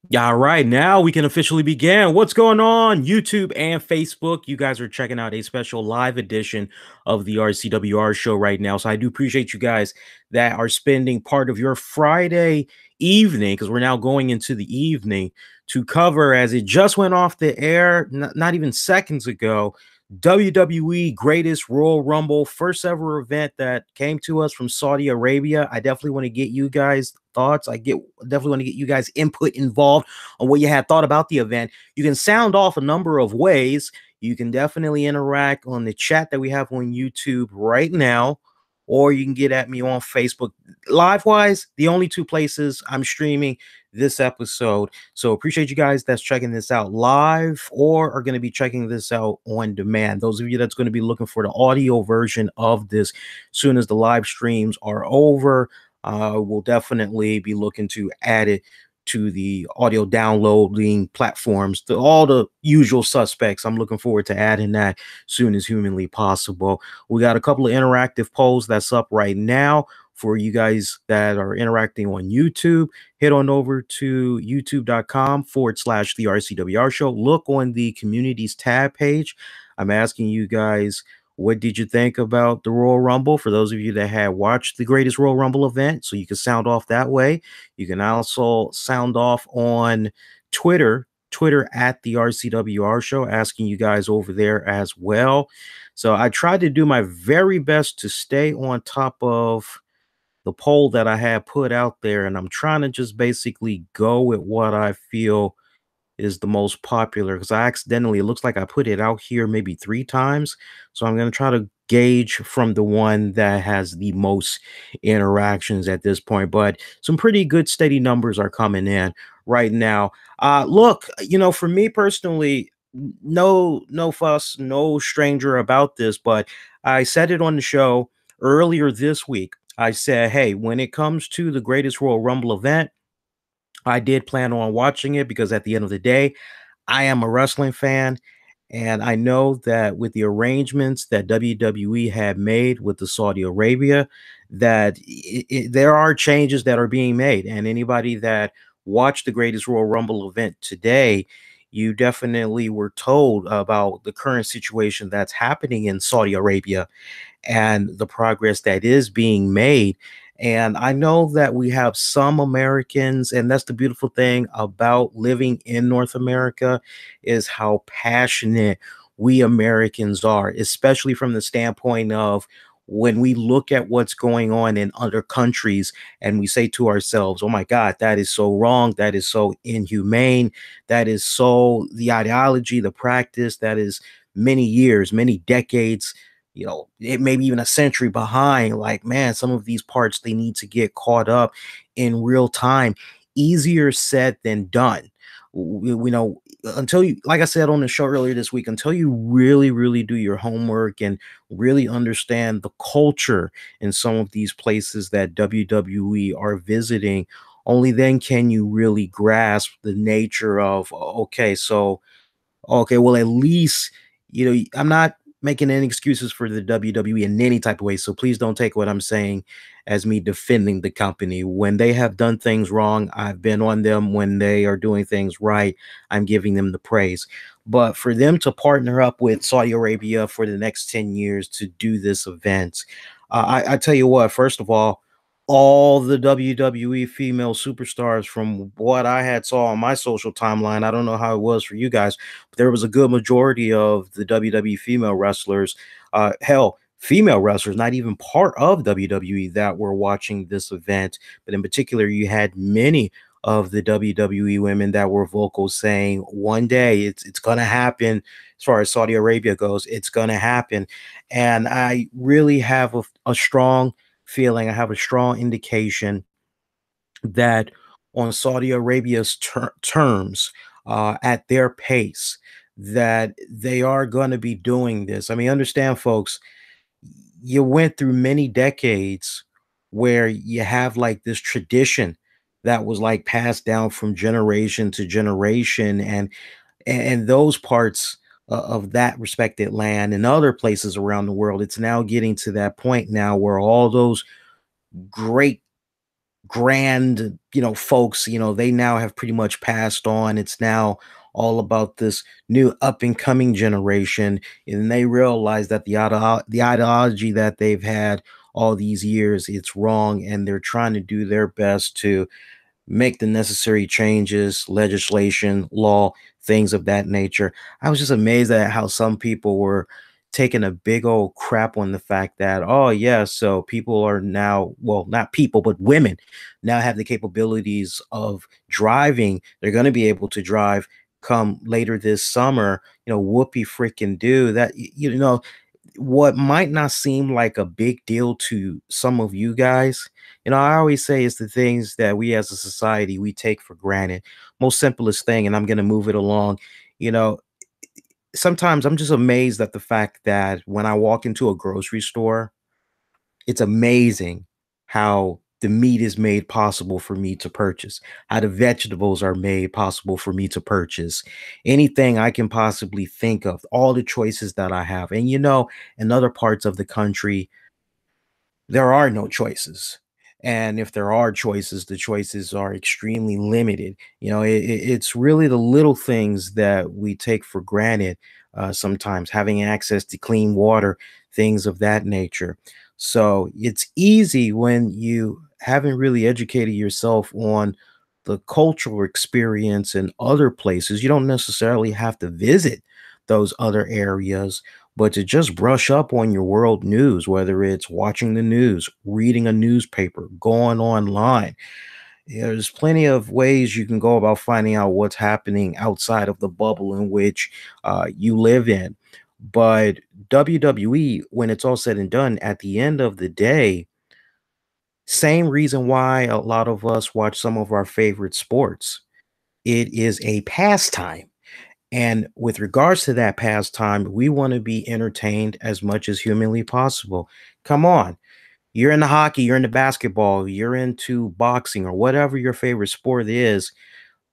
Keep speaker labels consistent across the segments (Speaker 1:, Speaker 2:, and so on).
Speaker 1: Yeah, all right, now we can officially begin. What's going on, YouTube and Facebook? You guys are checking out a special live edition of the RCWR show right now. So I do appreciate you guys that are spending part of your Friday evening, because we're now going into the evening, to cover, as it just went off the air not even seconds ago, WWE Greatest Royal Rumble, first ever event that came to us from Saudi Arabia. I definitely want to get you guys thoughts. Definitely want to get you guys input involved on what you had thought about the event. You can sound off a number of ways. You can definitely interact on the chat that we have on YouTube right now, or you can get at me on Facebook. Live wise, the only two places I'm streaming this episode. So appreciate you guys that's checking this out live or are going to be checking this out on demand. Those of you that's going to be looking for the audio version of this soon as the live streams are over, we'll definitely be looking to add it to the audio downloading platforms, to all the usual suspects. I'm looking forward to adding that soon as humanly possible. We got a couple of interactive polls that's up right now for you guys that are interacting on YouTube. Head on over to youtube.com/, the RCWR show. Look on the communities tab page. I'm asking you guys, what did you think about the Royal Rumble? For those of you that had watched the Greatest Royal Rumble event, so you can sound off that way. You can also sound off on Twitter at the RCWR show, asking you guys over there as well. So I tried to do my very best to stay on top of the poll that I had put out there, and I'm trying to just basically go with what I feel is the most popular, because I accidentally, it looks like I put it out here maybe 3 times. So I'm going to try to gauge from the one that has the most interactions at this point. But some pretty good steady numbers are coming in right now. Look, for me personally, no fuss, no stranger about this, but I said it on the show earlier this week. I said, hey, when it comes to the Greatest Royal Rumble event, I did plan on watching it because at the end of the day, I am a wrestling fan. And I know that with the arrangements that WWE had made with the Saudi Arabia, that there are changes that are being made. And anybody that watched the Greatest Royal Rumble event today, you definitely were told about the current situation that's happening in Saudi Arabia and the progress that is being made. And I know that we have some Americans, and that's the beautiful thing about living in North America, is how passionate we Americans are, especially from the standpoint of when we look at what's going on in other countries and we say to ourselves, oh my God, that is so wrong. That is so inhumane. That is so the ideology, the practice that is many years, many decades, it maybe even a century behind. Like, man, some of these parts, they need to get caught up in real time. Easier said than done. We know, until you, like I said on the show earlier this week, until you really, really do your homework and really understand the culture in some of these places that WWE are visiting, only then can you really grasp the nature of, okay, so okay, well, at least, I'm not making any excuses for the WWE in any type of way. So please don't take what I'm saying as me defending the company. When they have done things wrong, I've been on them. When they are doing things right, I'm giving them the praise. But for them to partner up with Saudi Arabia for the next 10 years to do this event, I tell you what, first of all the WWE female superstars, from what I had saw on my social timeline, I don't know how it was for you guys, but there was a good majority of the WWE female wrestlers, hell, female wrestlers, not even part of WWE, that were watching this event. But in particular, you had many of the WWE women that were vocal saying one day it's gonna happen. As far as Saudi Arabia goes, it's gonna happen. And I really have a strong feeling, I have a strong indication that on Saudi Arabia's terms, at their pace, that they are going to be doing this. I mean, understand, folks, you went through many decades where you have like this tradition that was like passed down from generation to generation, and those parts of that respected land and other places around the world, it's now getting to that point now where all those great grand, folks, they now have pretty much passed on. It's now all about this new up and coming generation, and they realize that the ideology that they've had all these years, it's wrong, and they're trying to do their best to make the necessary changes, legislation, law, things of that nature. I was just amazed at how some people were taking a big old crap on the fact that, oh, yeah, so people are now, well, not people, but women now have the capabilities of driving. They're going to be able to drive come later this summer. Whoopee freaking do that. What might not seem like a big deal to some of you guys, I always say it's the things that we as a society we take for granted. Most simplest thing, and I'm gonna move it along. You know, Sometimes I'm just amazed at the fact that when I walk into a grocery store, it's amazing how the meat is made possible for me to purchase, how the vegetables are made possible for me to purchase, anything I can possibly think of, all the choices that I have. And in other parts of the country, there are no choices. And if there are choices, the choices are extremely limited. It's really the little things that we take for granted sometimes, having access to clean water, things of that nature. So it's easy when you haven't really educated yourself on the cultural experience in other places. You don't necessarily have to visit those other areas, but to just brush up on your world news, whether it's watching the news, reading a newspaper, going online. There's plenty of ways you can go about finding out what's happening outside of the bubble in which you live in. But WWE, when it's all said and done, at the end of the day, same reason why a lot of us watch some of our favorite sports. It is a pastime. And with regards to that pastime, we want to be entertained as much as humanly possible. Come on. You're into hockey, you're into basketball, you're into boxing, or whatever your favorite sport is.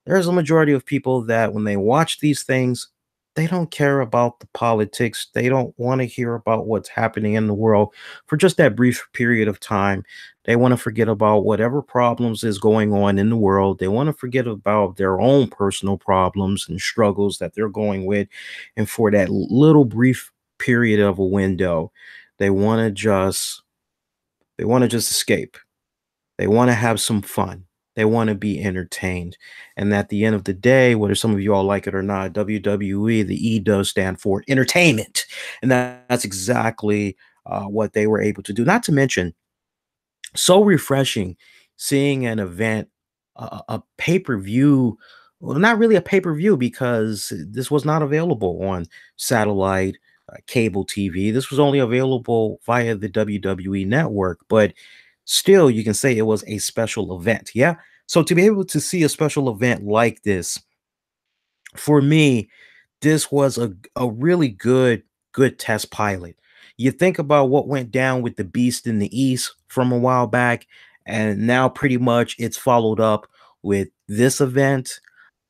Speaker 1: There's a majority of people that when they watch these things, they don't care about the politics. They don't want to hear about what's happening in the world for just that brief period of time. They want to forget about whatever problems is going on in the world. They want to forget about their own personal problems and struggles that they're going with. And for that little brief period of a window, they want to just escape. They want to have some fun. They want to be entertained. And at the end of the day, whether some of you all like it or not, WWE, the E does stand for entertainment. And that's exactly what they were able to do. Not to mention, so refreshing seeing an event, a pay-per-view, well, not really a pay-per-view because this was not available on satellite, cable TV. This was only available via the WWE network, but still you can say it was a special event. Yeah. So to be able to see a special event like this, for me, this was a really good test pilot. You think about what went down with the Beast in the East from a while back, and now pretty much it's followed up with this event.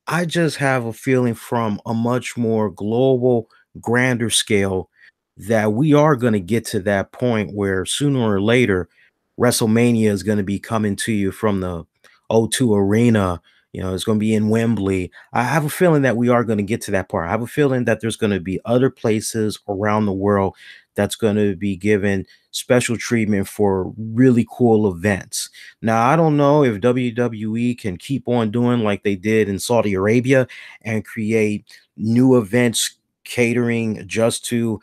Speaker 1: I just have a feeling from a much more global, grander scale that we are going to get to that point where sooner or later WrestleMania is going to be coming to you from the O2 Arena. It's going to be in Wembley. I have a feeling that we are going to get to that part. I have a feeling that there's going to be other places around the world that's going to be given special treatment for really cool events. Now, I don't know if WWE can keep on doing like they did in Saudi Arabia and create new events catering just to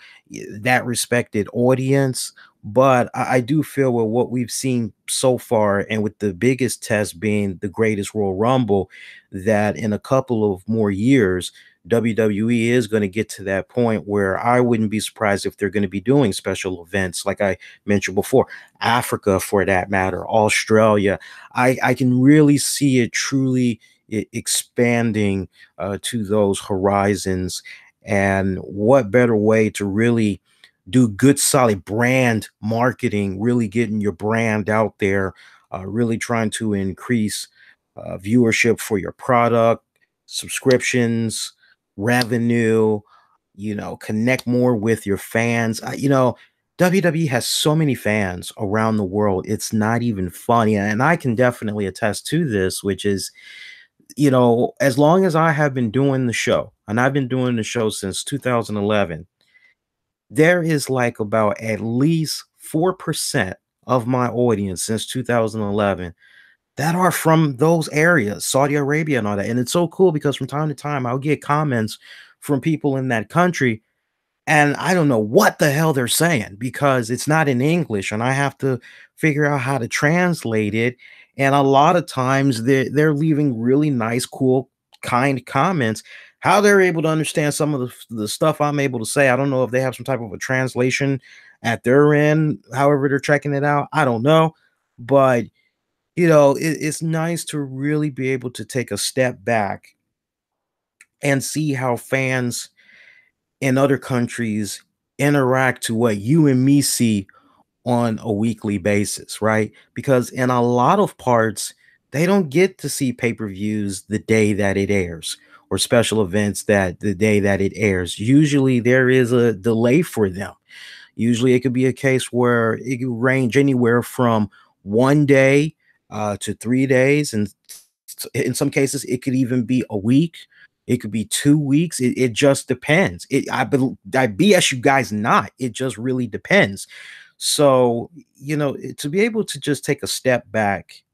Speaker 1: that respected audience. But I do feel with what we've seen so far, and with the biggest test being the Greatest Royal Rumble, that in a couple of more years, WWE is going to get to that point where I wouldn't be surprised if they're going to be doing special events, like I mentioned before, Africa for that matter, Australia. I can really see it truly expanding to those horizons. And what better way to really do good, solid brand marketing, really getting your brand out there, really trying to increase viewership for your product, subscriptions, revenue, connect more with your fans. WWE has so many fans around the world. It's not even funny. And I can definitely attest to this, which is, as long as I have been doing the show, and I've been doing the show since 2011, there is like about at least 4% of my audience since 2011 that are from those areas, Saudi Arabia and all that. And it's so cool because from time to time I'll get comments from people in that country and I don't know what the hell they're saying because it's not in English and I have to figure out how to translate it. And a lot of times they're leaving really nice, cool, kind comments. How they're able to understand some of the stuff I'm able to say, I don't know if they have some type of a translation at their end, however they're checking it out. I don't know. But it's nice to really be able to take a step back and see how fans in other countries interact to what you and me see on a weekly basis, right? Because in a lot of parts, they don't get to see pay-per-views the day that it airs or special events that the day that it airs. Usually there is a delay for them. Usually it could be a case where it could range anywhere from 1 day to 3 days. And in some cases, it could even be a week. It could be 2 weeks. It just depends. I BS you guys not. It just really depends. So, to be able to just take a step back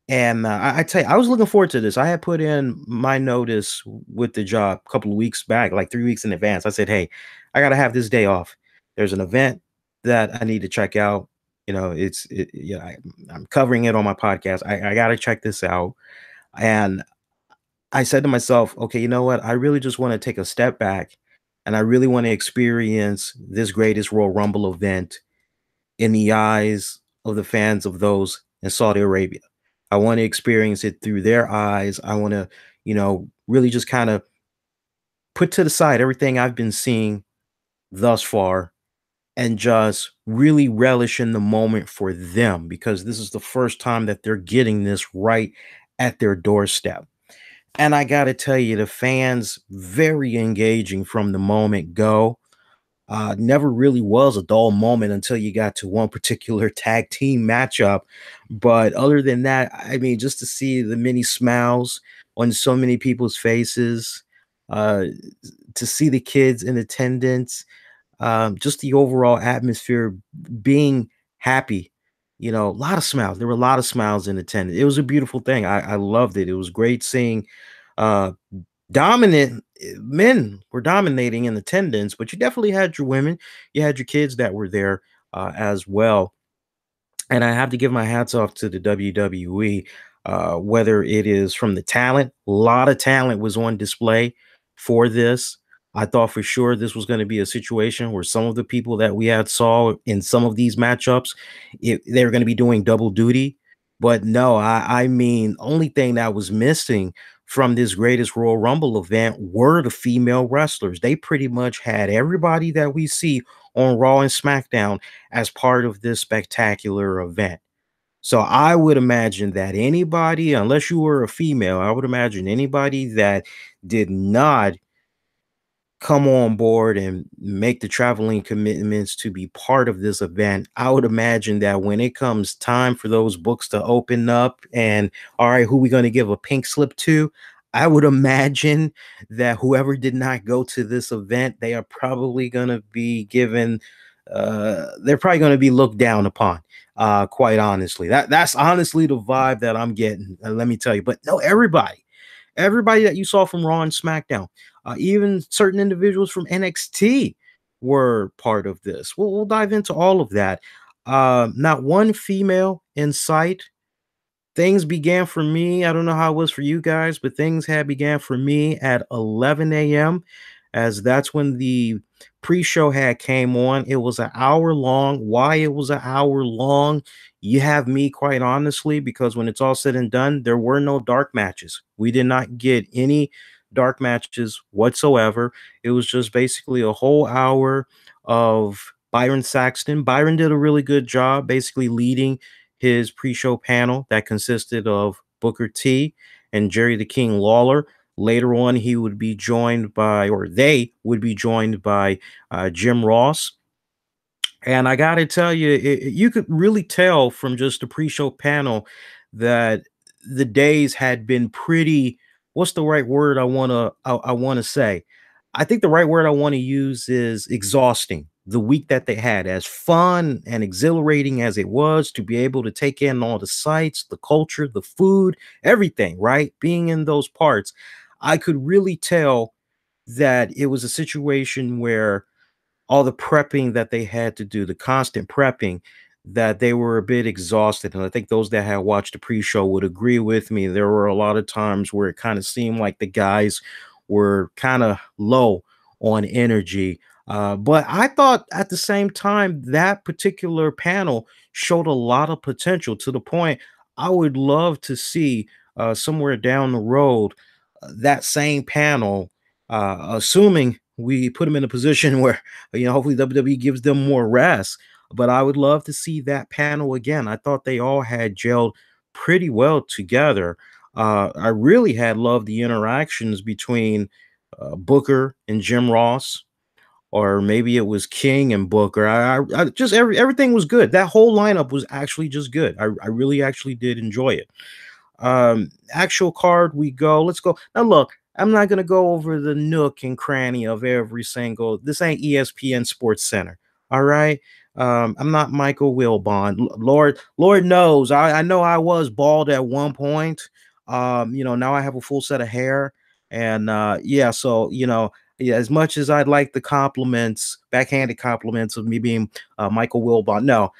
Speaker 1: and I tell you, I was looking forward to this. I had put in my notice with the job a couple of weeks back, like 3 weeks in advance. I said, "Hey, I gotta have this day off. There's an event that I need to check out. I'm covering it on my podcast. I gotta check this out." And I said to myself, "Okay, you know what? I really just want to take a step back, and I really want to experience this greatest Royal Rumble event in the eyes of the fans of those in Saudi Arabia. I want to experience it through their eyes. I want to, really just kind of put to the side everything I've been seeing thus far and just really relish in the moment for them because this is the first time that they're getting this right at their doorstep." And I got to tell you, the fans very engaging from the moment go. Never really was a dull moment until you got to one particular tag team matchup. But other than that, I mean, just to see the many smiles on so many people's faces, uh, to see the kids in attendance, just the overall atmosphere being happy. A lot of smiles. There were a lot of smiles in attendance. It was a beautiful thing. I loved it. It was great seeing uh, dominant men were dominating in attendance, but you definitely had your women, you had your kids that were there as well. And I have to give my hats off to the WWE, whether it is from the talent, a lot of talent was on display for this. I thought for sure this was going to be a situation where some of the people that we had saw in some of these matchups, they were going to be doing double duty. But no, I mean, only thing that was missing from this greatest Royal Rumble event were the female wrestlers. They pretty much had everybody that we see on Raw and SmackDown as part of this spectacular event. So I would imagine that anybody, unless you were a female, I would imagine anybody that did not come on board and make the traveling commitments to be part of this event, I would imagine that when it comes time for those books to open up and all right, who we going to give a pink slip to? I would imagine that whoever did not go to this event, they are probably going to be given they're probably going to be looked down upon. Quite honestly. That's honestly the vibe that I'm getting. Let me tell you. But no, everybody that you saw from Raw and SmackDown, even certain individuals from NXT were part of this. We'll dive into all of that. Not one female in sight. Things began for me. I don't know how it was for you guys, but things had began for me at 11 a.m. as that's when the pre-show had came on. It was an hour long. Why it was an hour long? You have me quite honestly, because when it's all said and done, there were no dark matches. We did not get any dark matches whatsoever. It was just basically a whole hour of Byron Saxton. Byron did a really good job basically leading his pre-show panel that consisted of Booker T and Jerry the King Lawler. Later on, he would be joined by, or they would be joined by Jim Ross, And I gotta tell you, you could really tell from just the pre-show panel that the days had been pretty. What's the right word I wanna say? I think the right word I want to use is exhausting. The week that they had, as fun and exhilarating as it was to be able to take in all the sights, the culture, the food, everything, right? Being in those parts, I could really tell that it was a situation where all the prepping that they had to do, the constant prepping, that they were a bit exhausted. And I think those that had watched the pre-show would agree with me. There were a lot of times where it kind of seemed like the guys were kind of low on energy. But I thought at the same time that particular panel showed a lot of potential to the point I would love to see somewhere down the road that same panel, assuming we put them in a position where hopefully WWE gives them more rest. But I would love to see that panel again. I thought they all had gelled pretty well together. I really had loved the interactions between Booker and Jim Ross, or maybe it was King and Booker. I just everything was good. That whole lineup was actually just good. I really actually did enjoy it. Actual card, we go. Let's go. Now, look, I'm not gonna go over the nook and cranny of every single. This ain't ESPN Sports Center. All right. I'm not Michael Wilbon. Lord knows. I know I was bald at one point. Now I have a full set of hair. And yeah, so yeah, as much as I'd like the compliments, backhanded compliments of me being Michael Wilbon, no,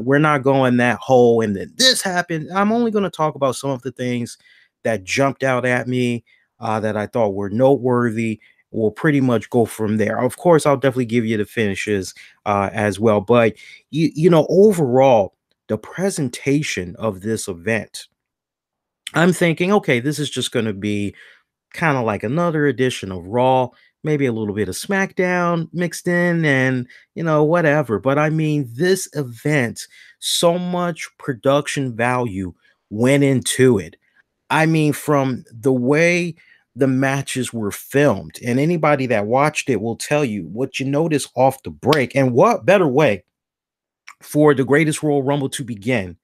Speaker 1: we're not going that whole. And then this happened. I'm only going to talk about some of the things that jumped out at me, that I thought were noteworthy. We'll pretty much go from there. Of course, I'll definitely give you the finishes as well. But overall, the presentation of this event, I'm thinking, okay, this is just going to be kind of like another edition of Raw, maybe a little bit of SmackDown mixed in, and whatever. But I mean, this event, so much production value went into it. I mean, from the way the matches were filmed, and anybody that watched it will tell you what you notice off the break. And what better way for the greatest Royal Rumble to begin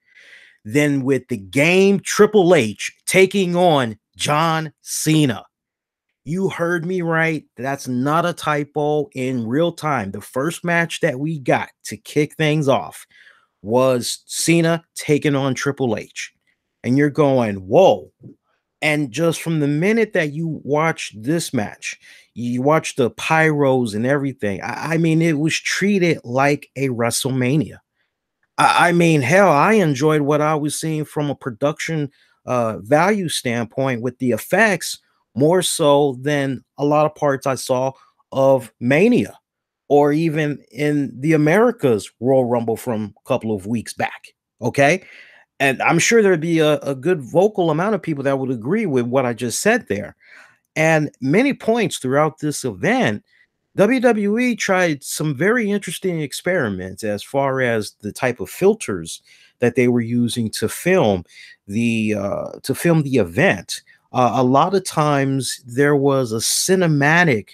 Speaker 1: than with the game Triple H taking on John Cena? You heard me right. That's not a typo. In real time, the first match that we got to kick things off was Cena taking on Triple H. And you're going, whoa. And just from the minute that you watch this match, you watch the pyros and everything. I mean, it was treated like a WrestleMania. I mean, hell, I enjoyed what I was seeing from a production value standpoint with the effects more so than a lot of parts I saw of Mania, or even in the Americas Royal Rumble from a couple of weeks back. Okay. And I'm sure there'd be a good vocal amount of people that would agree with what I just said there. And many points throughout this event, WWE tried some very interesting experiments as far as the type of filters that they were using to film the event. A lot of times there was a cinematic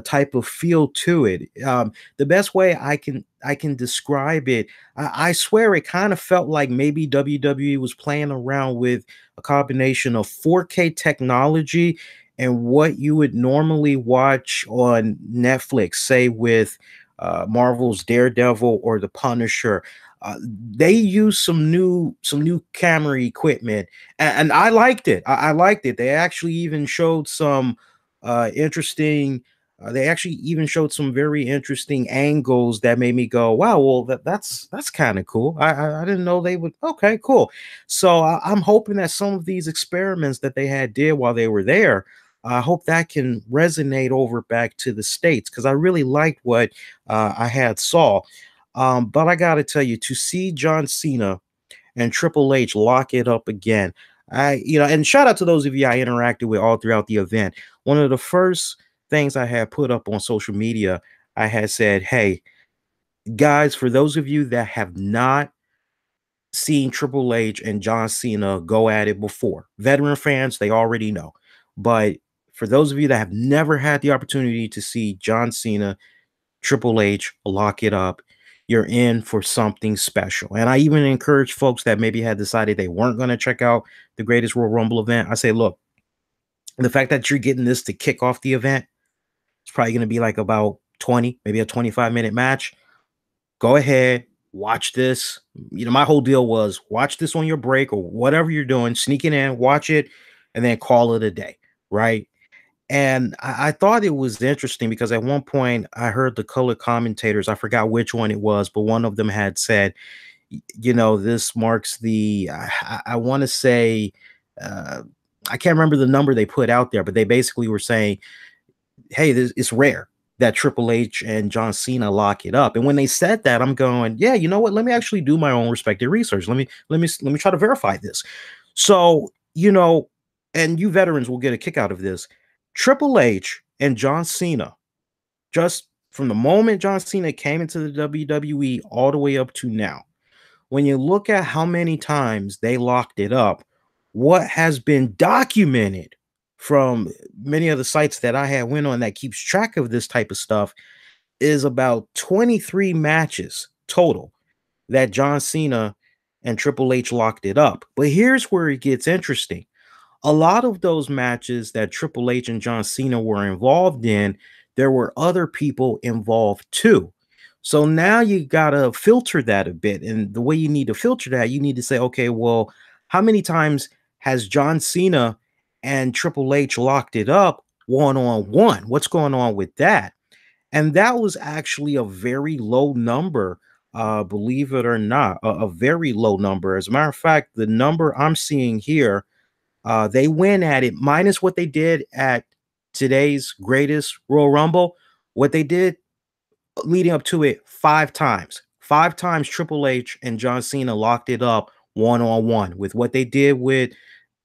Speaker 1: type of feel to it. The best way I can describe it, I swear it kind of felt like maybe WWE was playing around with a combination of 4K technology and what you would normally watch on Netflix, say with Marvel's Daredevil or The Punisher. They used some new camera equipment, and I liked it. I liked it. They actually even showed some interesting. They actually even showed some very interesting angles that made me go, "Wow, well that's kind of cool." I didn't know they would. Okay, cool. So I'm hoping that some of these experiments that they had did while they were there, I hope that can resonate over back to the States, because I really liked what I had saw. But I got to tell you, to see John Cena and Triple H lock it up again, and shout out to those of you I interacted with all throughout the event. One of the first things I had put up on social media, I had said, hey, guys, for those of you that have not seen Triple H and John Cena go at it before, veteran fans, they already know. But for those of you that have never had the opportunity to see John Cena, Triple H lock it up, you're in for something special. And I even encourage folks that maybe had decided they weren't going to check out the Greatest Royal Rumble event. I say, look, the fact that you're getting this to kick off the event, it's probably going to be like about 20, maybe a 25-minute match. Go ahead, watch this. My whole deal was watch this on your break or whatever you're doing, sneak it in, watch it, and then call it a day, right? And I thought it was interesting because at one point I heard the color commentators, I forgot which one it was, but one of them had said, this marks I want to say, uh, I can't remember the number they put out there, but they basically were saying, hey, it's rare that Triple H and John Cena lock it up. And when they said that, I'm going, yeah, you know what? Let me actually do my own respective research. Let me try to verify this. So, and you veterans will get a kick out of this. Triple H and John Cena, just from the moment John Cena came into the WWE all the way up to now, when you look at how many times they locked it up, what has been documented from many of the sites that I had went on that keeps track of this type of stuff is about 23 matches total that John Cena and Triple H locked it up. But here's where it gets interesting. A lot of those matches that Triple H and John Cena were involved in, there were other people involved too. So now you got to filter that a bit. And the way you need to filter that, you need to say, okay, well, how many times has John Cena and Triple H locked it up one on one? What's going on with that? And that was actually a very low number, believe it or not, a very low number. As a matter of fact, the number I'm seeing here, they win at it minus what they did at today's Greatest Royal Rumble. What they did leading up to it 5 times. 5 times Triple H and John Cena locked it up one on one. With what they did with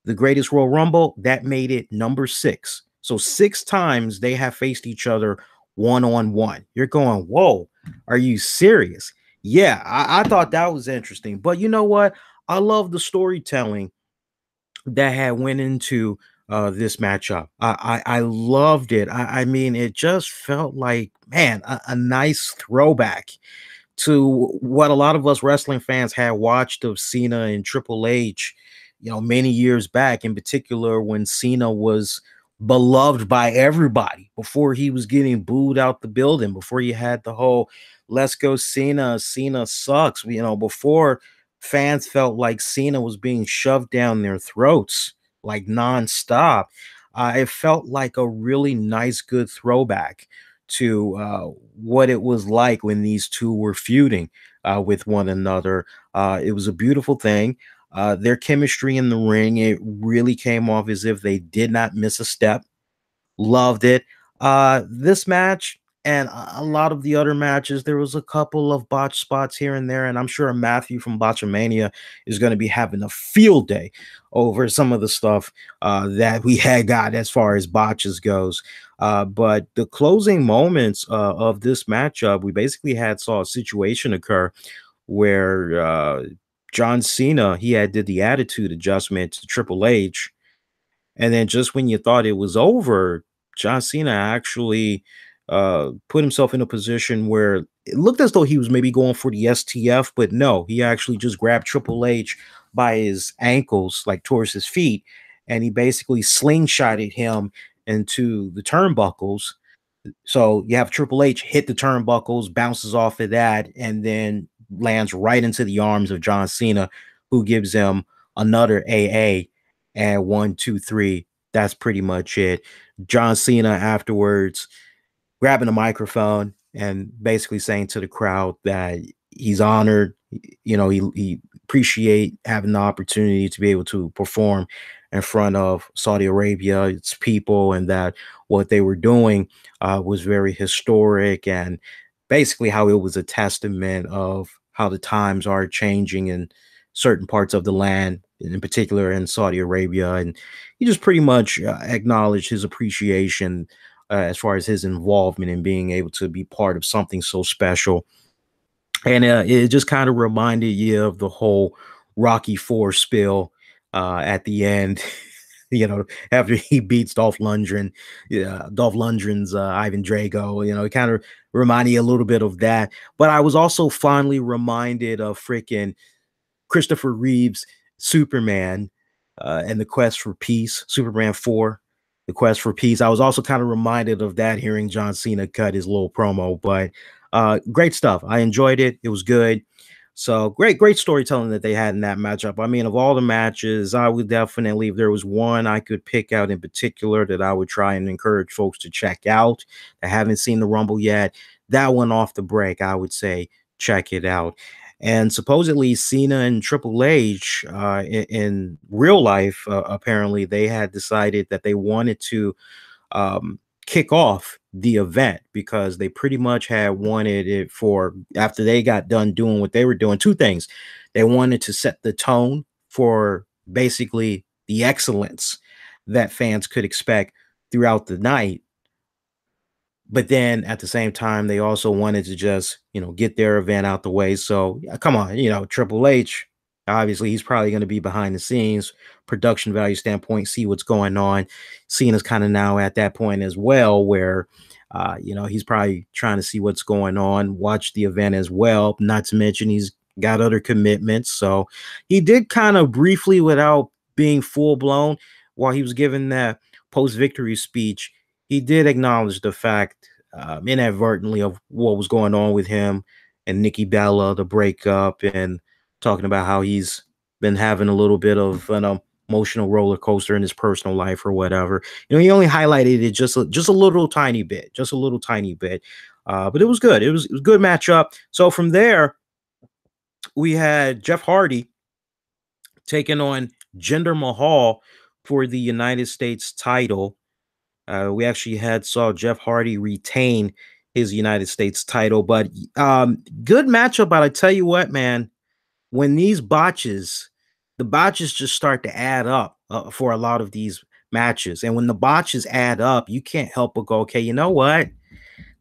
Speaker 1: the Greatest Royal Rumble, that made it number 6. So 6 times they have faced each other one on one. You're going, whoa, are you serious? Yeah, I thought that was interesting. But you know what? I love the storytelling that had went into this matchup. I loved it. I mean, it just felt like, man, a nice throwback to what a lot of us wrestling fans had watched of Cena and Triple H, many years back, in particular when Cena was beloved by everybody before he was getting booed out the building, before you had the whole let's go Cena sucks, before fans felt like Cena was being shoved down their throats like nonstop. It felt like a really nice, good throwback to what it was like when these two were feuding with one another. It was a beautiful thing. Their chemistry in the ring, it really came off as if they did not miss a step. Loved it. This match and a lot of the other matches, there was a couple of botch spots here and there, and I'm sure Matthew from Botchamania is going to be having a field day over some of the stuff that we had got as far as botches goes. But the closing moments of this matchup, we basically saw a situation occur where John Cena, he had did the attitude adjustment to Triple H, and then just when you thought it was over, John Cena actually put himself in a position where it looked as though he was maybe going for the STF, but no, he actually just grabbed Triple H by his ankles, like towards his feet, and he basically slingshotted him into the turnbuckles. So you have Triple H hit the turnbuckles, bounces off of that, and then lands right into the arms of John Cena, who gives him another AA. And 1, 2, 3. That's pretty much it. John Cena afterwards grabbing a microphone and basically saying to the crowd that he's honored, he appreciate having the opportunity to be able to perform in front of Saudi Arabia, its people, and that what they were doing was very historic, and basically how it was a testament of how the times are changing in certain parts of the land, in particular in Saudi Arabia. And he just pretty much acknowledged his appreciation as far as his involvement in being able to be part of something so special. And it just kind of reminded you of the whole Rocky IV spill at the end after he beats Dolph Lundgren, yeah, Dolph Lundgren's Ivan Drago. It kind of reminded me a little bit of that. But I was also fondly reminded of freaking Christopher Reeve's Superman and the Quest for Peace, Superman 4, the Quest for Peace. I was also kind of reminded of that hearing John Cena cut his little promo, but great stuff. I enjoyed it. It was good. So great storytelling that they had in that matchup. I mean, of all the matches, I would definitely, if there was one I could pick out in particular that I would try and encourage folks to check out that haven't seen the Rumble yet, that one off the break, I would say check it out. And supposedly Cena and Triple H in real life, apparently they had decided that they wanted to kick off the event because they pretty much had wanted it for after they got done doing what they were doing. Two things. They wanted to set the tone for basically the excellence that fans could expect throughout the night, but then at the same time, they also wanted to just, get their event out the way. So yeah, come on, Triple H, obviously he's probably going to be behind the scenes, production value standpoint, see what's going on. Cena's kind of now at that point as well, where he's probably trying to see what's going on, watch the event as well. Not to mention he's got other commitments. So he did kind of briefly, without being full blown, while he was giving that post victory speech, he did acknowledge the fact, inadvertently, of what was going on with him and Nikki Bella, the breakup, and talking about how he's been having a little bit of an emotional roller coaster in his personal life or whatever. He only highlighted it just a little tiny bit, but it was good. It was a good matchup. So from there, we had Jeff Hardy taking on Jinder Mahal for the United States title. We actually saw Jeff Hardy retain his United States title, but good matchup. But I tell you what, man, when the botches just start to add up for a lot of these matches, and when the botches add up, you can't help but go, okay, you know what?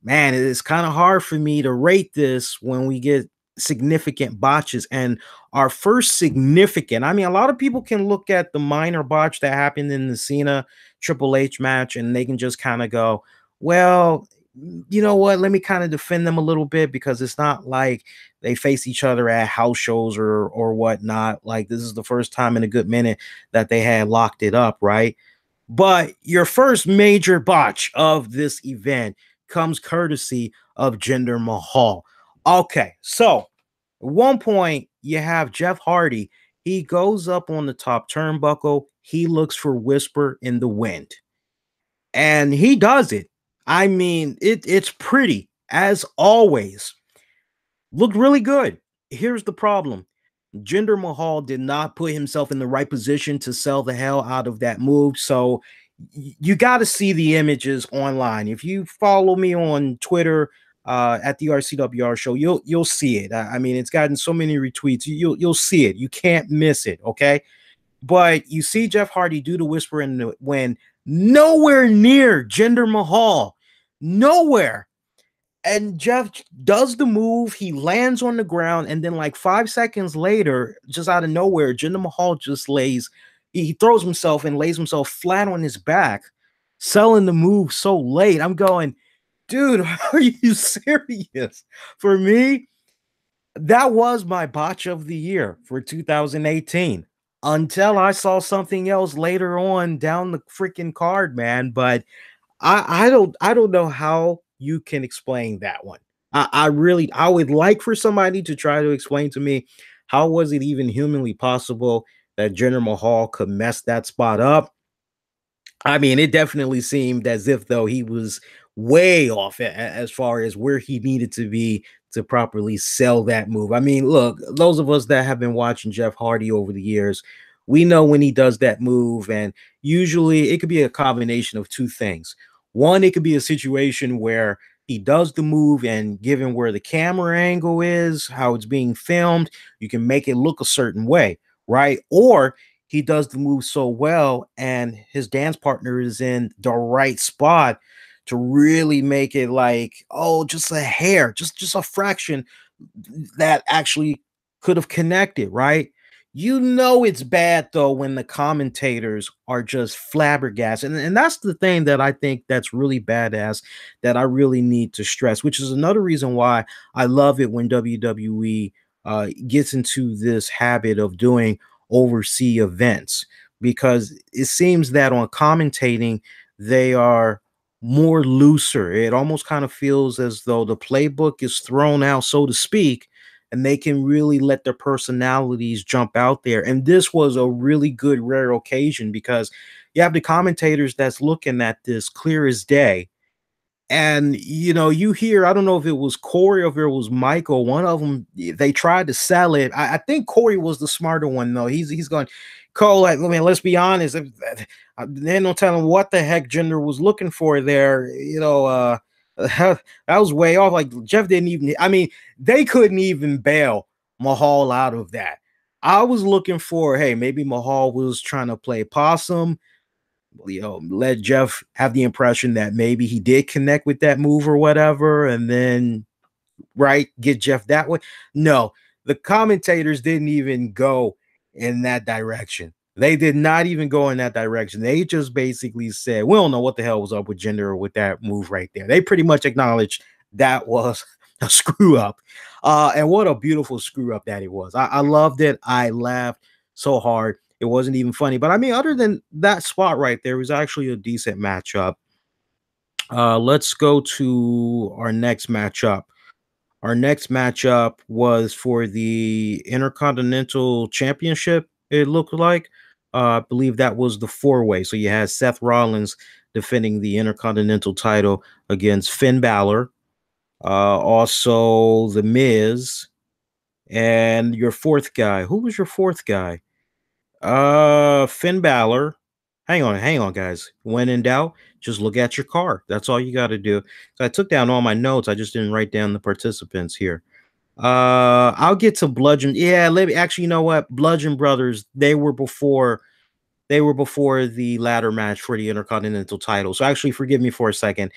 Speaker 1: Man, it's kind of hard for me to rate this when we get significant botches. And our first significant, I mean, a lot of people can look at the minor botch that happened in the Cena Triple H match and they can just kind of go, well, you know what? Let me kind of defend them a little bit because it's not like they face each other at house shows or whatnot. Like this is the first time in a good minute that they had locked it up, right? But your first major botch of this event comes courtesy of Jinder Mahal. Okay, so at one point you have Jeff Hardy. He goes up on the top turnbuckle. He looks for Whisper in the Wind, and he does it. I mean, it's pretty as always. Looked really good. Here's the problem. Jinder Mahal did not put himself in the right position to sell the hell out of that move. So you got to see the images online. If you follow me on Twitter at the RCWR Show, you'll see it. I mean, it's gotten so many retweets. You'll see it. You can't miss it. Okay, but you see Jeff Hardy do the Whisper in the Wind, nowhere near Jinder Mahal, nowhere. And Jeff does the move. He lands on the ground, and then like 5 seconds later, just out of nowhere, Jinder Mahal just he throws himself and lays himself flat on his back, selling the move so late. I'm going, dude, are you serious? For me, that was my botch of the year for 2018 until I saw something else later on down the freaking card, man. But I don't know how you can explain that one. I would like for somebody to try to explain to me how was it even humanly possible that Jinder Mahal could mess that spot up. I mean, it definitely seemed as if though he was way off as far as where he needed to be to properly sell that move. I mean, look, those of us that have been watching Jeff Hardy over the years, we know when he does that move, and usually it could be a combination of two things. One, it could be a situation where he does the move, and given where the camera angle is, how it's being filmed, you can make it look a certain way, right? Or he does the move so well and his dance partner is in the right spot to really make it like, oh, just a hair, just a fraction that actually could have connected, right? You know it's bad though when the commentators are just flabbergasted. And that's the thing that I think that's really badass that I really need to stress, which is another reason why I love it when WWE gets into this habit of doing overseas events, because it seems that on commentating, they are more looser. It almost kind of feels as though the playbook is thrown out, so to speak, and they can really let their personalities jump out there. And this was a really good rare occasion because you have the commentators that's looking at this clear as day. And you hear, I don't know if it was Corey or if it was Michael, one of them, they tried to sell it. I think Corey was the smarter one, though. He's going, Cole, like, I mean, let's be honest. They don't tell him what the heck Jinder was looking for there. That was way off. Like, Jeff didn't even, I mean, they couldn't even bail Mahal out of that. I was looking for, hey, maybe Mahal was trying to play possum, let Jeff have the impression that maybe he did connect with that move or whatever, and then get Jeff that way. No, the commentators didn't even go in that direction. They did not even go in that direction. They just basically said, we don't know what the hell was up with Jinder with that move right there. They pretty much acknowledged that was a screw up. And what a beautiful screw up that it was. I loved it. I laughed so hard. It wasn't even funny. But I mean, other than that spot right there, it was actually a decent matchup. Let's go to our next matchup. Our next matchup was for the Intercontinental Championship, it looked like. I believe that was the four-way. So you had Seth Rollins defending the Intercontinental title against Finn Balor. Also, The Miz. And your fourth guy. Who was your fourth guy? Finn Balor. Hang on, guys. When in doubt, just look at your card. That's all you got to do. So I took down all my notes. I just didn't write down the participants here. I'll get to Bludgeon. Yeah, let me actually, you know what? Bludgeon Brothers, they were before the ladder match for the Intercontinental title. So actually, forgive me for a second.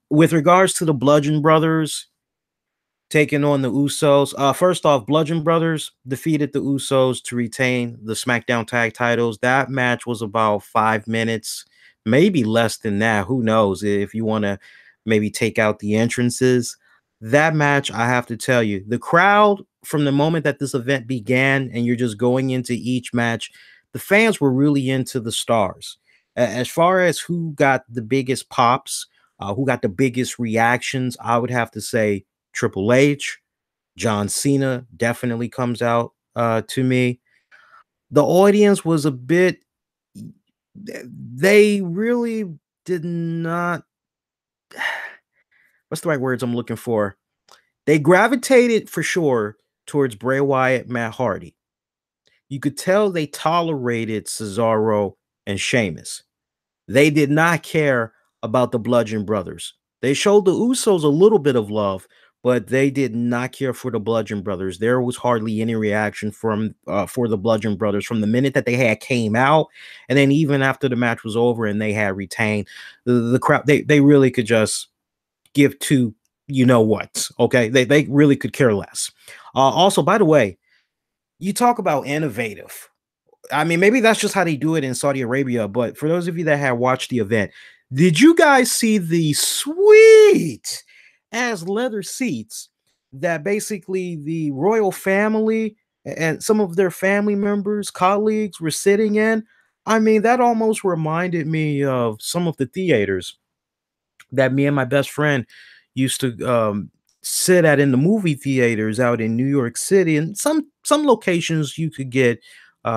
Speaker 1: With regards to the Bludgeon Brothers taking on the Usos. First off, Bludgeon Brothers defeated the Usos to retain the SmackDown tag titles. That match was about 5 minutes, maybe less than that. Who knows if you want to maybe take out the entrances. That match, I have to tell you, the crowd from the moment that this event began and you're just going into each match, the fans were really into the stars. As far as who got the biggest pops, who got the biggest reactions, I would have to say Triple H, John Cena definitely comes out to me. The audience was a bit, they really did not, what's the right words I'm looking for? They gravitated for sure towards Bray Wyatt, Matt Hardy. You could tell they tolerated Cesaro and Sheamus. They did not care about the Bludgeon Brothers. They showed the Usos a little bit of love, but they did not care for the Bludgeon Brothers. There was hardly any reaction from for the Bludgeon Brothers from the minute that they had came out, and then even after the match was over and they had retained the crowd. They really could just give two, you know what? Okay, they really could care less. Also, by the way, you talk about innovative. I mean, maybe that's just how they do it in Saudi Arabia. But for those of you that have watched the event, did you guys see the sweet as leather seats that basically the royal family and some of their family members, colleagues were sitting in? I mean, that almost reminded me of some of the theaters that me and my best friend used to sit at in the movie theaters out in New York City, and some locations you could get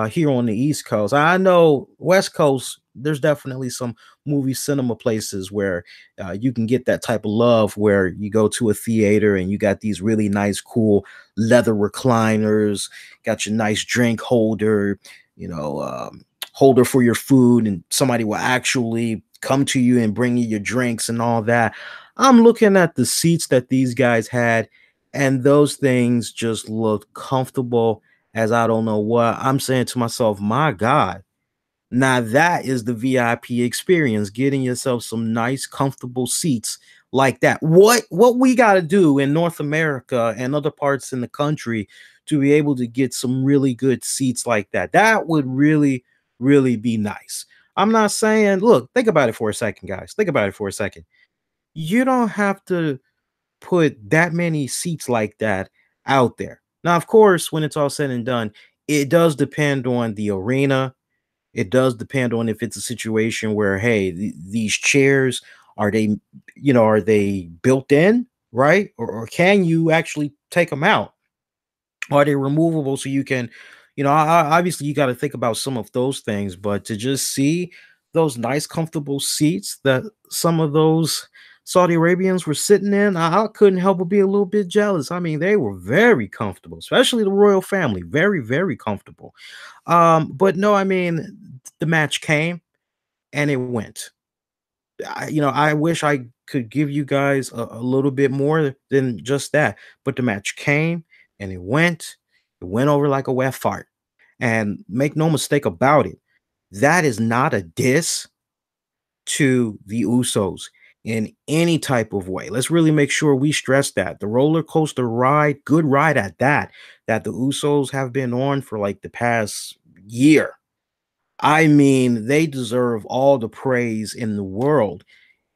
Speaker 1: here on the East Coast. I know West Coast, there's definitely some movie cinema places where you can get that type of love, where you go to a theater and you got these really nice, cool leather recliners, got your nice drink holder, holder for your food, and somebody will actually come to you and bring you your drinks and all that. I'm looking at the seats that these guys had, and those things just look comfortable as I don't know what. I'm saying to myself, my God, now that is the VIP experience, getting yourself some nice, comfortable seats like that. What we got to do in North America and other parts in the country to be able to get some really good seats like that. That would really, really be nice. I'm not saying, look, think about it for a second, guys. Think about it for a second. You don't have to put that many seats like that out there. Now, of course, when it's all said and done, it does depend on the arena. It does depend on if it's a situation where, hey, these chairs are they, are they built in, right? Or can you actually take them out? Are they removable so you can, obviously you got to think about some of those things, but to just see those nice, comfortable seats that some of those Saudi Arabians were sitting in, I couldn't help but be a little bit jealous. I mean, they were very comfortable, especially the royal family, very, very comfortable. But no, I mean, the match came and it went. I wish I could give you guys a little bit more than just that, but the match came and it went. It went over like a wet fart. And make no mistake about it, that is not a diss to the Usos in any type of way. Let's really make sure we stress that. The roller coaster ride, good ride at that, that the Usos have been on for like the past year. I mean, they deserve all the praise in the world.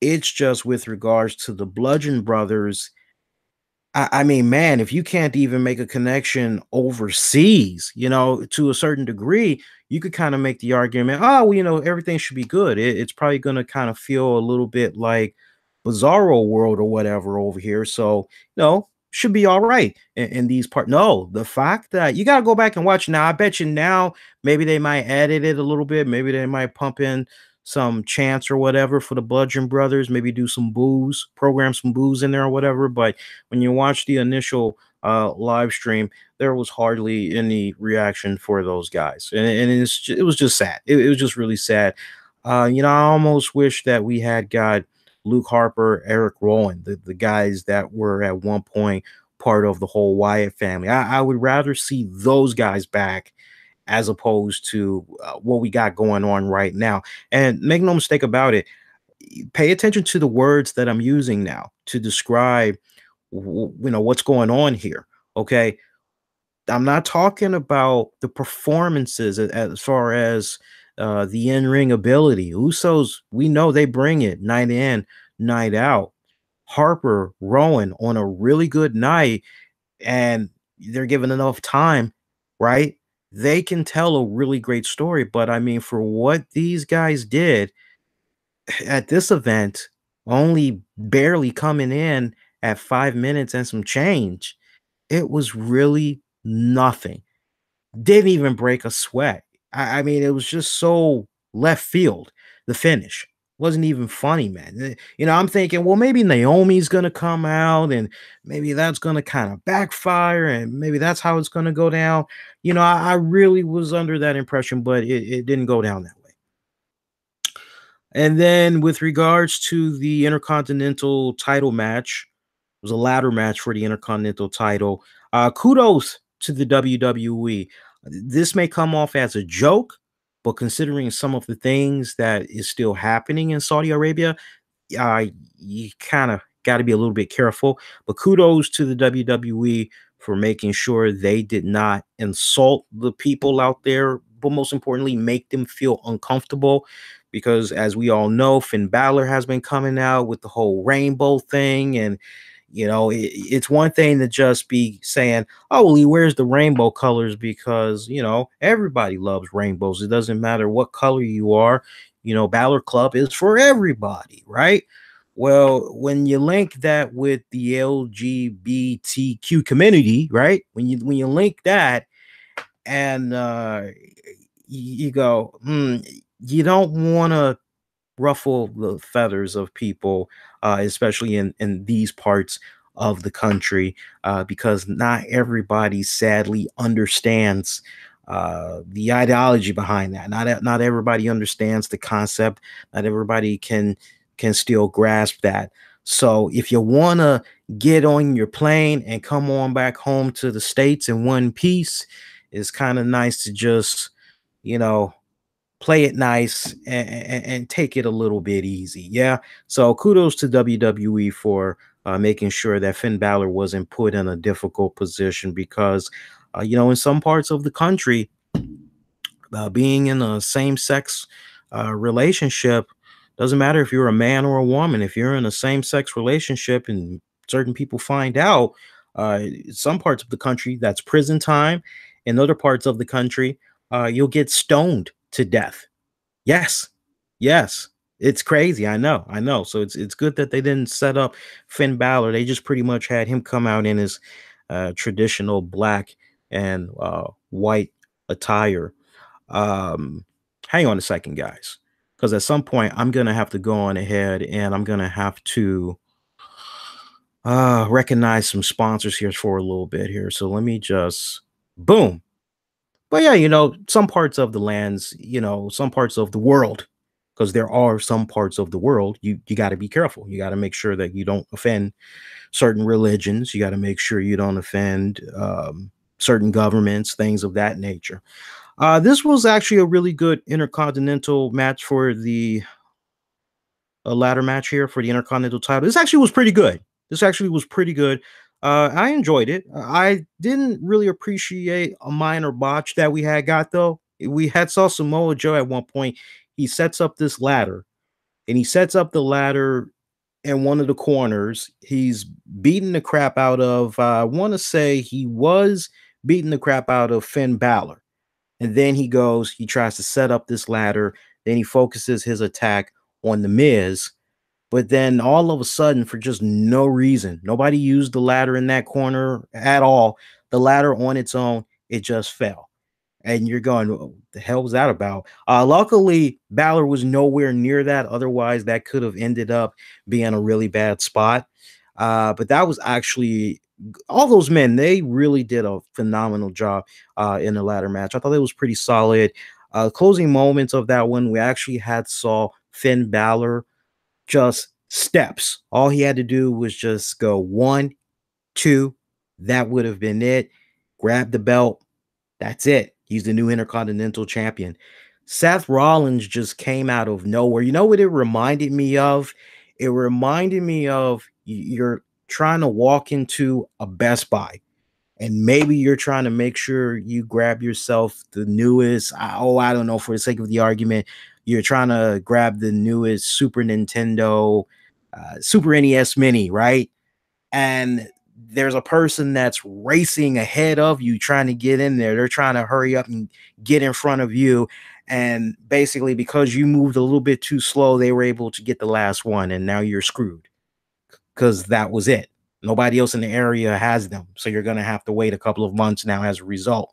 Speaker 1: It's just with regards to the Bludgeon Brothers. I mean, man, if you can't even make a connection overseas, to a certain degree, you could kind of make the argument, oh, well, everything should be good. It's probably going to kind of feel a little bit like Bizarro World or whatever over here. So, should be all right in these parts. No, the fact that you got to go back and watch now, I bet you now maybe they might edit it a little bit. Maybe they might pump in some chants or whatever for the Bludgeon Brothers, maybe do some boos, program some boos in there or whatever. But when you watch the initial live stream, there was hardly any reaction for those guys. And it was just sad. It was just really sad. I almost wish that we had got Luke Harper, Eric Rowan, the guys that were at one point part of the whole Wyatt family. I would rather see those guys back as opposed to what we got going on right now. And make no mistake about it, pay attention to the words that I'm using now to describe, what's going on here. Okay. I'm not talking about the performances as far as the in-ring ability. Usos, we know they bring it night in, night out. Harper, Rowan on a really good night, and they're given enough time, right? They can tell a really great story. But I mean, for what these guys did at this event, only barely coming in at 5 minutes and some change, it was really nothing. Didn't even break a sweat. I mean, it was just so left field. The finish wasn't even funny, man. I'm thinking, well, maybe Naomi's gonna come out, and maybe that's gonna kind of backfire, and maybe that's how it's gonna go down. I really was under that impression, but it didn't go down that way. And then with regards to the Intercontinental title match, it was a ladder match for the Intercontinental title. Kudos to the WWE. This may come off as a joke, but considering some of the things that is still happening in Saudi Arabia, you kind of got to be a little bit careful. But kudos to the WWE for making sure they did not insult the people out there, but most importantly, make them feel uncomfortable. Because as we all know, Finn Balor has been coming out with the whole rainbow thing, and it's one thing to just be saying, oh, well, he wears the rainbow colors because, everybody loves rainbows. It doesn't matter what color you are. Balor Club is for everybody, right? Well, when you link that with the LGBTQ community, right? When you link that and you go, you don't want to ruffle the feathers of people, especially in these parts of the country, because not everybody sadly understands the ideology behind that. Not everybody understands the concept. Not everybody can still grasp that. So if you want to get on your plane and come on back home to the States in one piece, it's kind of nice to just, play it nice and take it a little bit easy. Yeah. So kudos to WWE for making sure that Finn Balor wasn't put in a difficult position, because In some parts of the country, being in a same-sex relationship doesn't matter if you're a man or a woman. If you're in a same-sex relationship and certain people find out, some parts of the country that's prison time. In other parts of the country, you'll get stoned to death. Yes. Yes. It's crazy. I know. So it's good that they didn't set up Finn Balor. They just pretty much had him come out in his traditional black and white attire. Um, Hang on a second, guys, because at some point I'm gonna have to go on ahead and I'm gonna have to recognize some sponsors here for a little bit here. So let me just boom. But yeah, some parts of the lands, some parts of the world, because there are some parts of the world, you got to be careful. You got to make sure that you don't offend certain religions. You got to make sure you don't offend certain governments, things of that nature. This was actually a really good intercontinental match for the a ladder match here for the Intercontinental title. This actually was pretty good. This actually was pretty good. I enjoyed it. I didn't really appreciate a minor botch that we had got though. We had saw Samoa Joe at one point. He sets up this ladder, and he sets up the ladder in one of the corners. He's beating the crap out of. I want to say he was beating the crap out of Finn Balor, and then he tries to set up this ladder. Then he focuses his attack on the Miz, but then all of a sudden, for just no reason, nobody used the ladder in that corner at all. The ladder on its own, it just fell. And you're going, what the hell was that about? Luckily, Balor was nowhere near that. Otherwise, that could have ended up being a really bad spot. But that was actually all those men. They really did a phenomenal job in the ladder match. I thought it was pretty solid. Closing moments of that one, we actually saw Finn Balor just steps. All he had to do was just go 1, 2. That would have been it. Grab the belt. That's it. He's the new Intercontinental Champion. Seth Rollins just came out of nowhere. You know what it reminded me of? It reminded me of you're trying to walk into a Best Buy, and maybe you're trying to make sure you grab yourself the newest, I don't know, for the sake of the argument, you're trying to grab the newest Super Nintendo, Super NES Mini, right? And there's a person that's racing ahead of you trying to get in there. They're trying to hurry up and get in front of you. And basically, because you moved a little bit too slow, they were able to get the last one. And now you're screwed because that was it. Nobody else in the area has them. So you're going to have to wait a couple of months now as a result.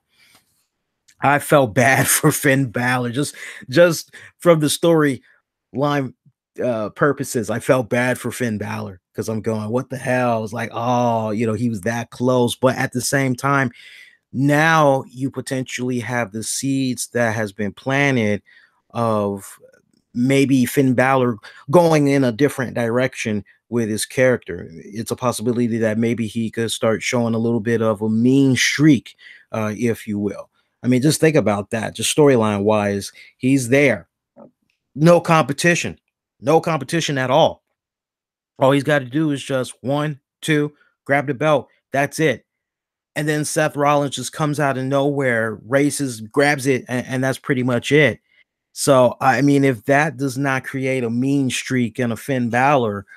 Speaker 1: I felt bad for Finn Balor just from the storyline purposes. I felt bad for Finn Balor because I'm going, what the hell? It's like, oh, he was that close. But at the same time, now you potentially have the seeds that has been planted of maybe Finn Balor going in a different direction with his character. It's a possibility that maybe he could start showing a little bit of a mean streak, if you will. I mean, just think about that. Just storyline wise, he's there. No competition. No competition at all. All he's got to do is just 1, 2, grab the belt. That's it. And then Seth Rollins just comes out of nowhere, races, grabs it, and that's pretty much it. So, I mean, if that does not create a mean streak in a Finn Balor,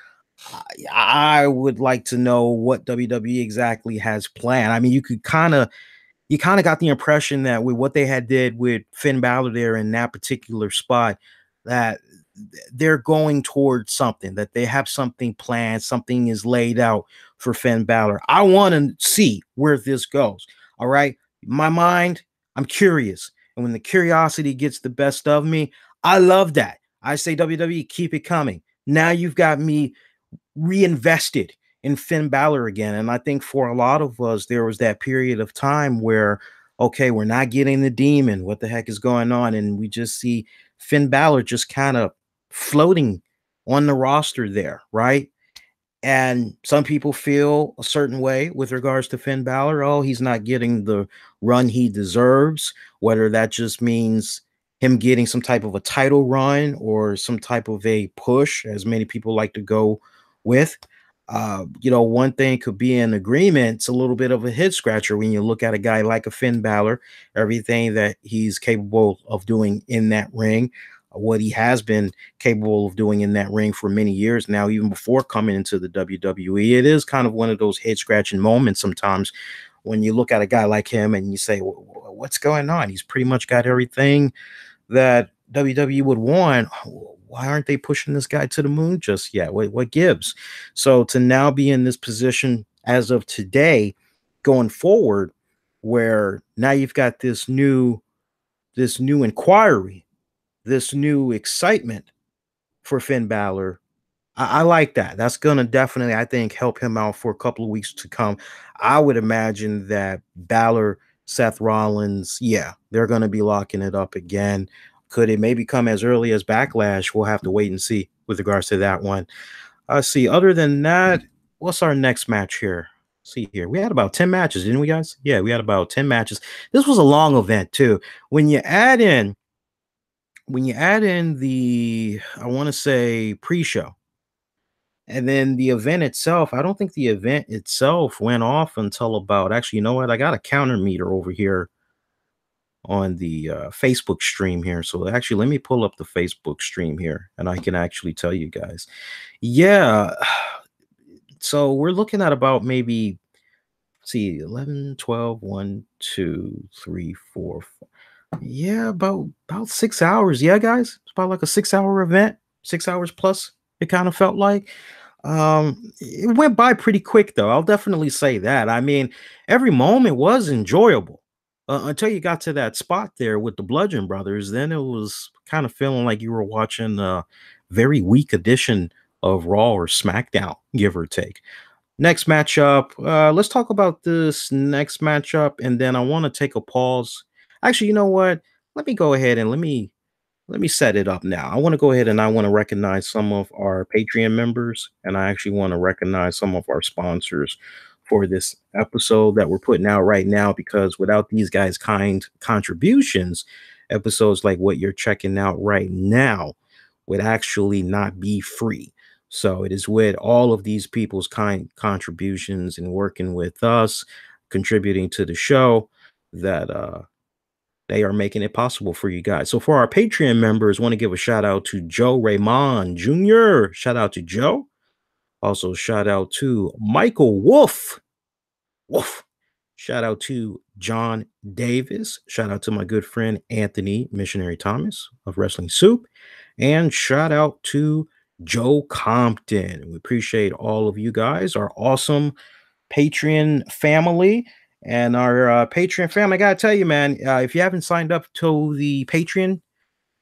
Speaker 1: I would like to know what WWE exactly has planned. I mean, you kind of got the impression that with what they had did with Finn Balor there in that particular spot, that they're going towards something, that they have something planned, something is laid out for Finn Balor. I want to see where this goes. All right. My mind, I'm curious. And when the curiosity gets the best of me, I love that. I say, WWE, keep it coming. Now you've got me reinvested in Finn Balor again. And I think for a lot of us, there was that period of time where, okay, we're not getting the demon. What the heck is going on? And we just see Finn Balor just kind of floating on the roster there, right? And some people feel a certain way with regards to Finn Balor. Oh, he's not getting the run he deserves, whether that just means him getting some type of a title run or some type of a push, as many people like to go with. One thing could be an agreement. It's a little bit of a head scratcher when you look at a guy like a Finn Balor, everything that he's capable of doing in that ring, what he has been capable of doing in that ring for many years now, even before coming into the WWE. It is kind of one of those head scratching moments sometimes when you look at a guy like him and you say, What's going on? He's pretty much got everything that WWE would want. Why aren't they pushing this guy to the moon just yet? What gives? So to now be in this position as of today, going forward, where now you've got this new inquiry, this new excitement for Finn Balor. I like that. That's gonna definitely, I think, help him out for a couple of weeks to come. I would imagine that Balor, Seth Rollins, yeah, they're gonna be locking it up again. Could it maybe come as early as Backlash? We'll have to wait and see with regards to that one. See. Other than that, what's our next match here? See here. We had about 10 matches, didn't we, guys? Yeah, we had about 10 matches. This was a long event too. When you add in, the, I want to say, pre-show, and then the event itself, I don't think the event itself went off until about, actually, you know what? I got a counter meter over here on the Facebook stream here. So actually, let me pull up the Facebook stream here and I can actually tell you guys. Yeah. So we're looking at about maybe, see, 11, 12, 1, 2, 3, 4, 5. Yeah, about 6 hours. Yeah, guys. It's about like a 6 hour event, 6 hours plus, it kind of felt like. It went by pretty quick though. I'll definitely say that. I mean, every moment was enjoyable until you got to that spot there with the Bludgeon Brothers. Then it was kind of feeling like you were watching a very weak edition of Raw or SmackDown, give or take. Next matchup. Let's talk about this next matchup, and then I want to take a pause. Actually, you know what? Let me go ahead and let me set it up now. I want to go ahead and I want to recognize some of our Patreon members, and I actually want to recognize some of our sponsors for this episode that we're putting out right now, because without these guys' kind contributions, episodes like what you're checking out right now would actually not be free. So it is with all of these people's kind contributions and working with us, contributing to the show, that they are making it possible for you guys. So for our Patreon members, want to give a shout out to Joe Raymond Jr. Shout out to Joe. Also, shout out to Michael Wolf. Wolf. Shout out to John Davis. Shout out to my good friend Anthony Missionary Thomas of Wrestling Soup. And shout out to Joe Compton. We appreciate all of you guys, our awesome Patreon family. And our Patreon family, I gotta tell you, man, if you haven't signed up to the Patreon,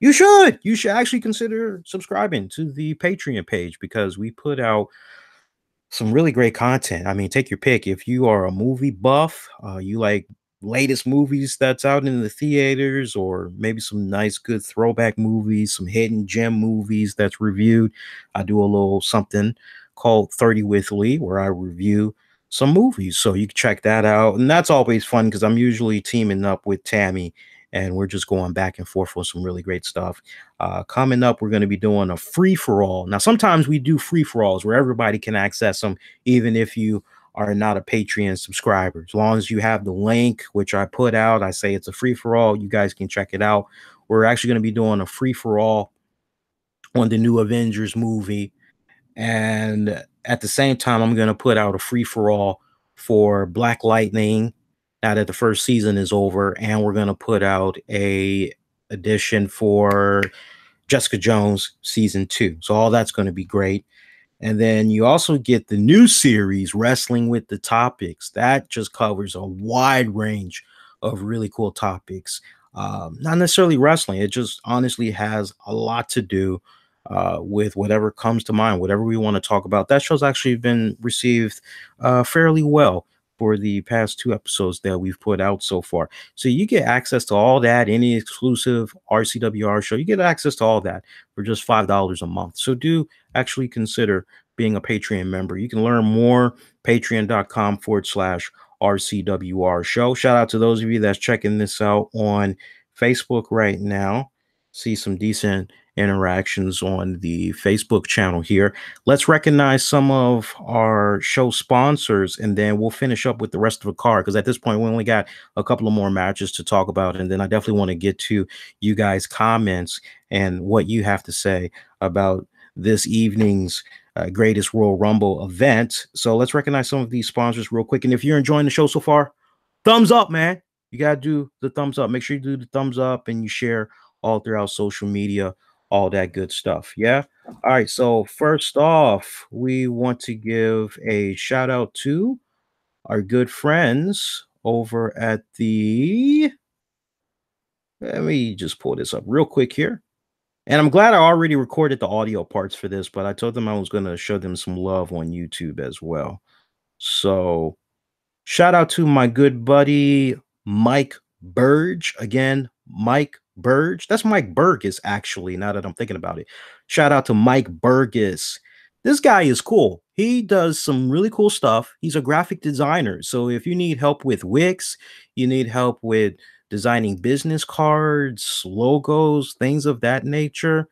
Speaker 1: you should. You should actually consider subscribing to the Patreon page, because we put out some really great content. I mean, take your pick. If you are a movie buff, you like latest movies that's out in the theaters, or maybe some nice, good throwback movies, some hidden gem movies that's reviewed. I do a little something called 30 with Lee, where I review some movies. So you can check that out. And that's always fun, because I'm usually teaming up with Tammy, and we're just going back and forth with some really great stuff. Coming up, we're going to be doing a free-for-all. Now, sometimes we do free-for-alls where everybody can access them, even if you are not a Patreon subscriber. As long as you have the link, which I put out, I say it's a free-for-all. You guys can check it out. We're actually going to be doing a free-for-all on the new Avengers movie. And at the same time, I'm going to put out a free-for-all for Black Lightning now that the first season is over, and we're going to put out a edition for Jessica Jones season 2. So all that's going to be great. And then you also get the new series, Wrestling with the Topics. That just covers a wide range of really cool topics. Not necessarily wrestling. It just honestly has a lot to do with whatever comes to mind, whatever we want to talk about. That show's actually been received fairly well for the past 2 episodes that we've put out so far. So you get access to all that, any exclusive RCWR show. You get access to all that for just $5 a month. So do actually consider being a Patreon member. You can learn more, patreon.com/RCWR show. Shout out to those of you that's checking this out on Facebook right now. See some decent interactions on the Facebook channel here. Let's recognize some of our show sponsors, and then we'll finish up with the rest of the card. Because at this point, we only got a couple of more matches to talk about, and then I definitely want to get to you guys' comments and what you have to say about this evening's Greatest Royal Rumble event. So let's recognize some of these sponsors real quick. And if you're enjoying the show so far, thumbs up, man. You gotta do the thumbs up. Make sure you do the thumbs up and you share all throughout social media, all that good stuff. Yeah. All right. So first off, we want to give a shout out to our good friends over at the. Let me just pull this up real quick here. And I'm glad I already recorded the audio parts for this, but I told them I was going to show them some love on YouTube as well. So shout out to my good buddy Mike Burge. Again, Mike Burge. That's Mike Burgess, actually, now that I'm thinking about it. Shout out to Mike Burgess. This guy is cool. He does some really cool stuff. He's a graphic designer. So if you need help with Wix, you need help with designing business cards, logos, things of that nature,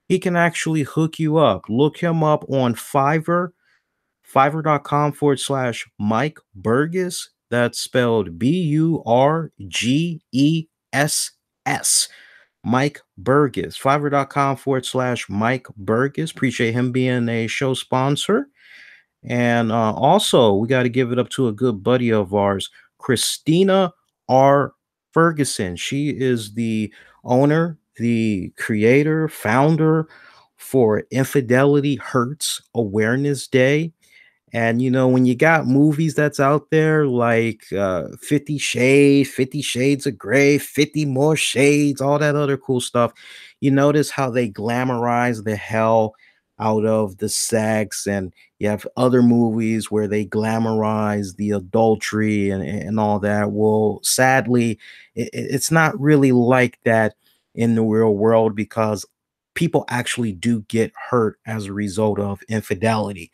Speaker 1: he can actually hook you up. Look him up on Fiverr fiverr.com/ Mike Burgess. That's spelled Burgess. Mike Burgess. Fiverr.com/ Mike Burgess. Appreciate him being a show sponsor. And also, we got to give it up to a good buddy of ours, Christina R. Ferguson. She is the owner, the creator, founder for Infidelity Hurts Awareness Day. And when you got movies that's out there like 50 Shades of Grey, 50 More Shades, all that other cool stuff, you notice how they glamorize the hell out of the sex. And you have other movies where they glamorize the adultery and all that. Well, sadly, it's not really like that in the real world, because people actually do get hurt as a result of infidelity.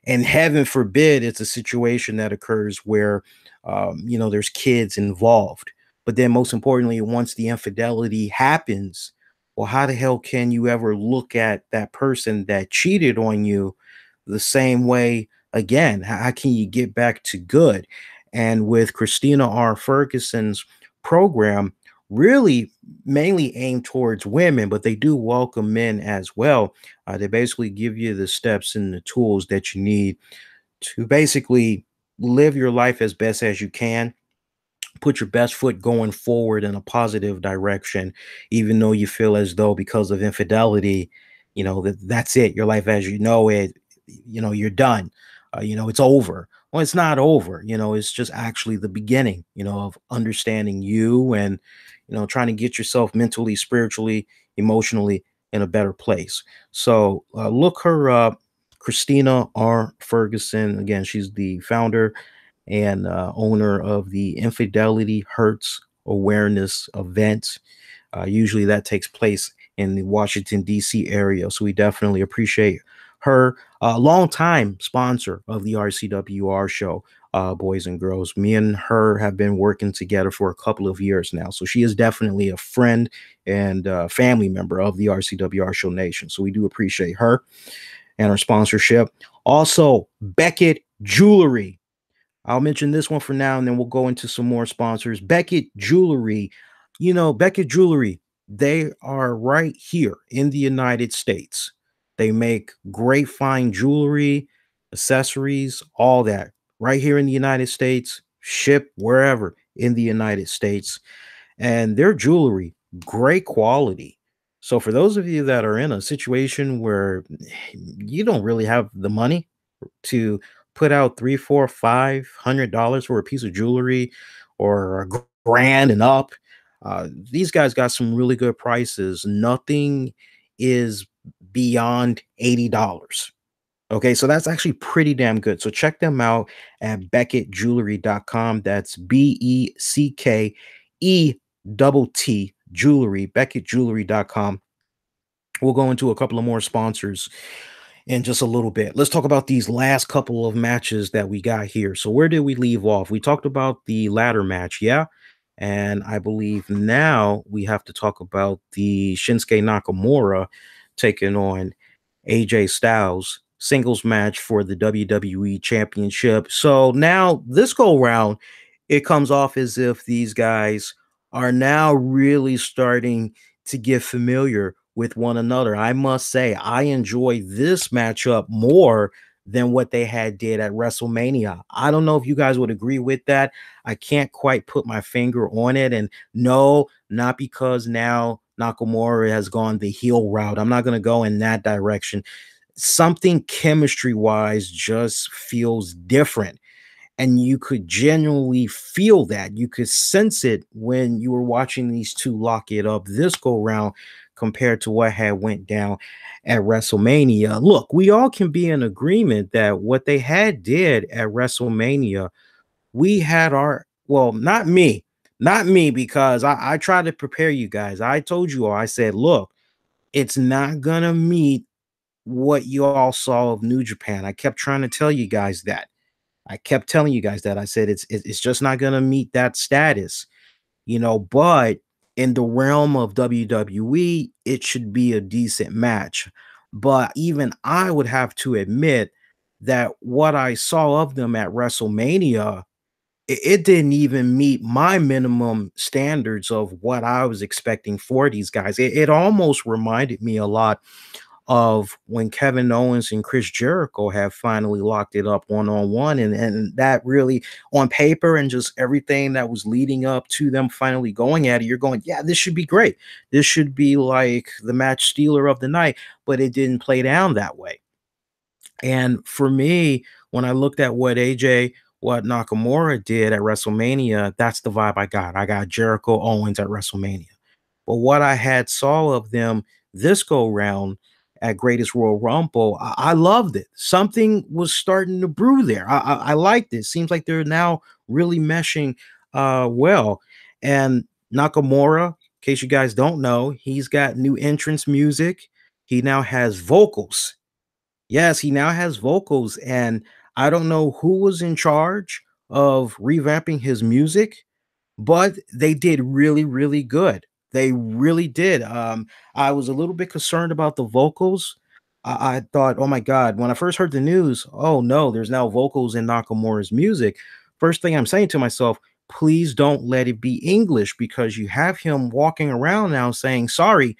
Speaker 1: And heaven forbid it's a situation that occurs where there's kids involved. But then most importantly, once the infidelity happens, well, how the hell can you ever look at that person that cheated on you the same way again? How can you get back to good? And with Christina R. Ferguson's program, really mainly aimed towards women, but they do welcome men as well. They basically give you the steps and the tools that you need to basically live your life as best as you can, put your best foot going forward in a positive direction, even though you feel as though because of infidelity, that's it. Your life as you know it, you're done. It's over. Well, it's not over. It's just actually the beginning, of understanding you and, trying to get yourself mentally, spiritually, emotionally in a better place. So look her up, Christina R. Ferguson. Again, she's the founder and owner of the Infidelity Hurts Awareness event. Usually that takes place in the Washington, D.C. area. So we definitely appreciate her. Longtime sponsor of the RCWR show, boys and girls. Me and her have been working together for a couple of years now. So she is definitely a friend and family member of the RCWR show nation. So we do appreciate her and her sponsorship. Also, Beckett Jewelry. I'll mention this one for now, and then we'll go into some more sponsors. Beckett Jewelry. Beckett Jewelry, they are right here in the United States. They make great fine jewelry, accessories, all that right here in the United States, ship wherever in the United States. And their jewelry, great quality. So for those of you that are in a situation where you don't really have the money to put out 3, 4, $500 for a piece of jewelry or a grand and up, these guys got some really good prices. Nothing is beyond $80. Okay, so that's actually pretty damn good. So check them out at BeckettJewelry.com. That's BECKETT Jewelry, BeckettJewelry.com. We'll go into a couple of more sponsors in just a little bit. Let's talk about these last couple of matches that we got here. So where did we leave off? We talked about the ladder match, yeah? And I believe now we have to talk about the Shinsuke Nakamura taking on AJ Styles singles match for the WWE Championship. So now this go round, it comes off as if these guys are now really starting to get familiar with one another. I must say, I enjoy this matchup more than what they had did at WrestleMania. I don't know if you guys would agree with that. I can't quite put my finger on it. And no, not because now Nakamura has gone the heel route. I'm not going to go in that direction. Something chemistry wise just feels different. And you could genuinely feel that. You could sense it when you were watching these two lock it up this go round compared to what had went down at WrestleMania. Look, we all can be in agreement that what they had did at WrestleMania, we had our, well, not me, because I tried to prepare you guys. I told you all, I said, look, it's not gonna meet what you all saw of New Japan. I kept trying to tell you guys that. I kept telling you guys that. I said it's just not gonna meet that status, but in the realm of WWE, it should be a decent match. But even I would have to admit that what I saw of them at WrestleMania, it didn't even meet my minimum standards of what I was expecting for these guys. It almost reminded me a lot of when Kevin Owens and Chris Jericho have finally locked it up one-on-one, and that really, on paper and just everything that was leading up to them finally going at it, you're going, yeah, this should be great. This should be like the match stealer of the night, but it didn't play down that way. And for me, when I looked at what Nakamura did at WrestleMania, that's the vibe I got. I got Jericho Owens at WrestleMania. But what I had saw of them this go round at Greatest Royal Rumble, I loved it. Something was starting to brew there. I liked it. Seems like they're now really meshing well. And Nakamura, in case you guys don't know, he's got new entrance music. He now has vocals. Yes, he now has vocals, and I don't know who was in charge of revamping his music, but they did really, really good. They really did. I was a little bit concerned about the vocals. I thought, oh my God, when I first heard the news, oh no, there's now vocals in Nakamura's music. First thing I'm saying to myself, please don't let it be English, because you have him walking around now saying, sorry,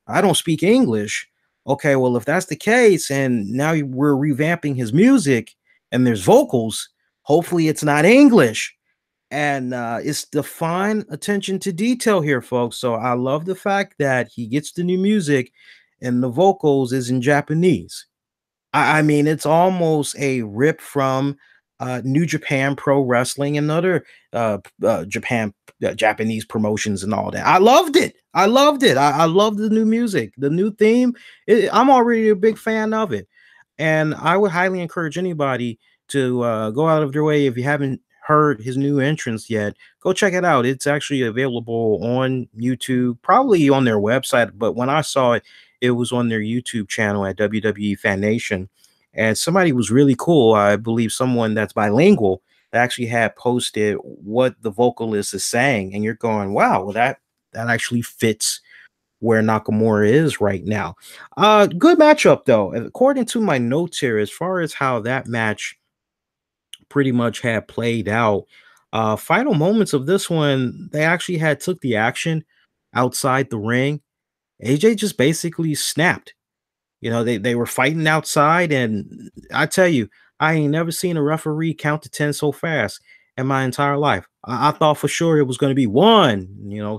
Speaker 1: I don't speak English. Okay, well, if that's the case, and now we're revamping his music and there's vocals, hopefully it's not English. And it's the fine attention to detail here, folks. So I love the fact that he gets the new music and the vocals is in Japanese. I mean, it's almost a rip from New Japan Pro Wrestling and other Japanese promotions and all that. I loved it. I loved it. I loved the new music, the new theme. I'm already a big fan of it. And I would highly encourage anybody to go out of their way, if you haven't heard his new entrance yet, go check it out. It's actually available on YouTube, probably on their website. But when I saw it, it was on their YouTube channel at WWE Fan Nation. And somebody was really cool. I believe someone that's bilingual that actually had posted what the vocalist is saying. And you're going, wow, well, that actually fits where Nakamura is right now. Good matchup, though. According to my notes here, as far as how that match pretty much had played out, final moments of this one, they actually had took the action outside the ring. AJ just basically snapped. They were fighting outside, and I tell you, I ain't never seen a referee count to 10 so fast in my entire life. I thought for sure it was going to be one,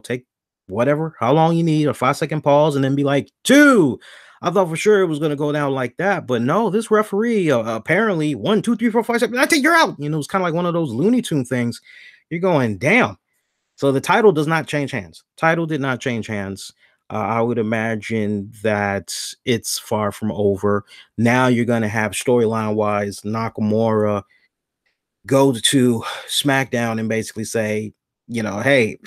Speaker 1: take whatever, how long you need, a 5-second pause, and then be like, two. I thought for sure it was going to go down like that, but no, this referee apparently 1, 2, 3, 4, 5, 6. I think you're out. It's kind of like one of those Looney Tune things. You're going, damn. So the title does not change hands. Title did not change hands. I would imagine that it's far from over. Now you're going to have storyline wise Nakamura go to SmackDown and basically say, hey,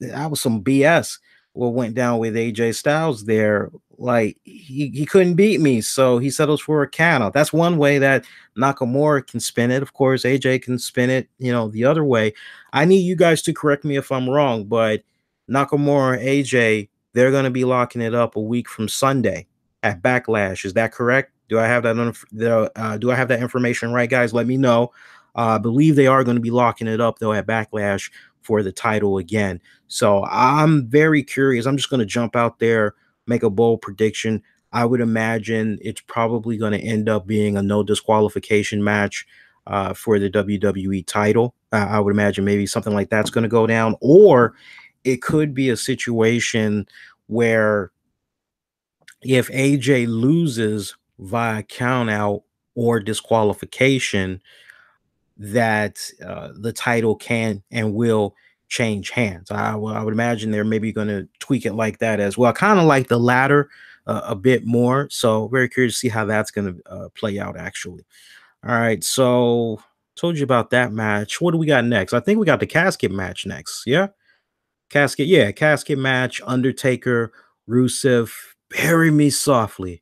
Speaker 1: that was some BS. What went down with AJ Styles there Like he couldn't beat me, so he settles for a count out. That's one way that Nakamura can spin it. Of course, AJ can spin it, the other way. I need you guys to correct me if I'm wrong, but Nakamura, AJ, they're going to be locking it up a week from Sunday at Backlash. Is that correct? Do I have that do I have that information right, guys? Let me know. I believe they are going to be locking it up though at Backlash for the title again. So I'm very curious. I'm just going to jump out there, make a bold prediction. I would imagine it's probably going to end up being a no disqualification match for the WWE title. I would imagine maybe something like that's going to go down, or it could be a situation where if AJ loses via count out or disqualification, that the title can and will change hands. I would imagine they're maybe going to tweak it like that as well. Kind of like the latter a bit more. So very curious to see how that's going to play out actually. All right. So told you about that match. What do we got next? I think we got the casket match next. Yeah. Casket. Yeah. Casket match. Undertaker, Rusev, bury me softly.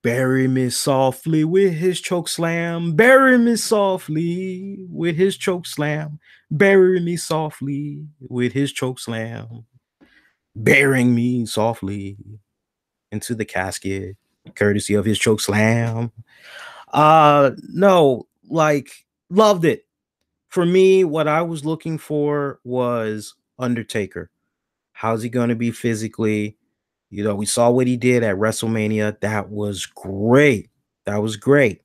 Speaker 1: Bury me softly with his choke slam. Bury me softly with his choke slam. Bury me softly with his choke slam. Burying me softly into the casket, courtesy of his choke slam. No, like loved it. For me, what I was looking for was Undertaker. How's he going to be physically? We saw what he did at WrestleMania. That was great. That was great.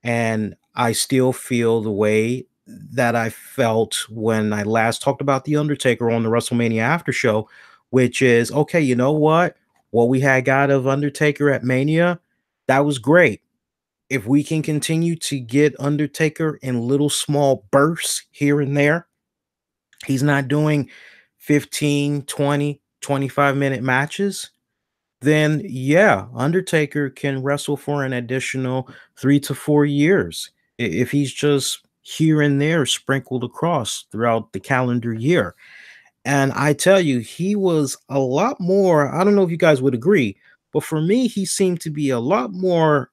Speaker 1: And I still feel the way that I felt when I last talked about The Undertaker on the WrestleMania After Show, which is okay, you know what? What we had got of Undertaker at Mania, that was great. If we can continue to get Undertaker in little small bursts here and there, he's not doing 15, 20, 25-minute matches, then yeah, Undertaker can wrestle for an additional 3 to 4 years if he's just here and there sprinkled across throughout the calendar year. And I tell you, he was a lot more. I don't know if you guys would agree, but for me, he seemed to be a lot more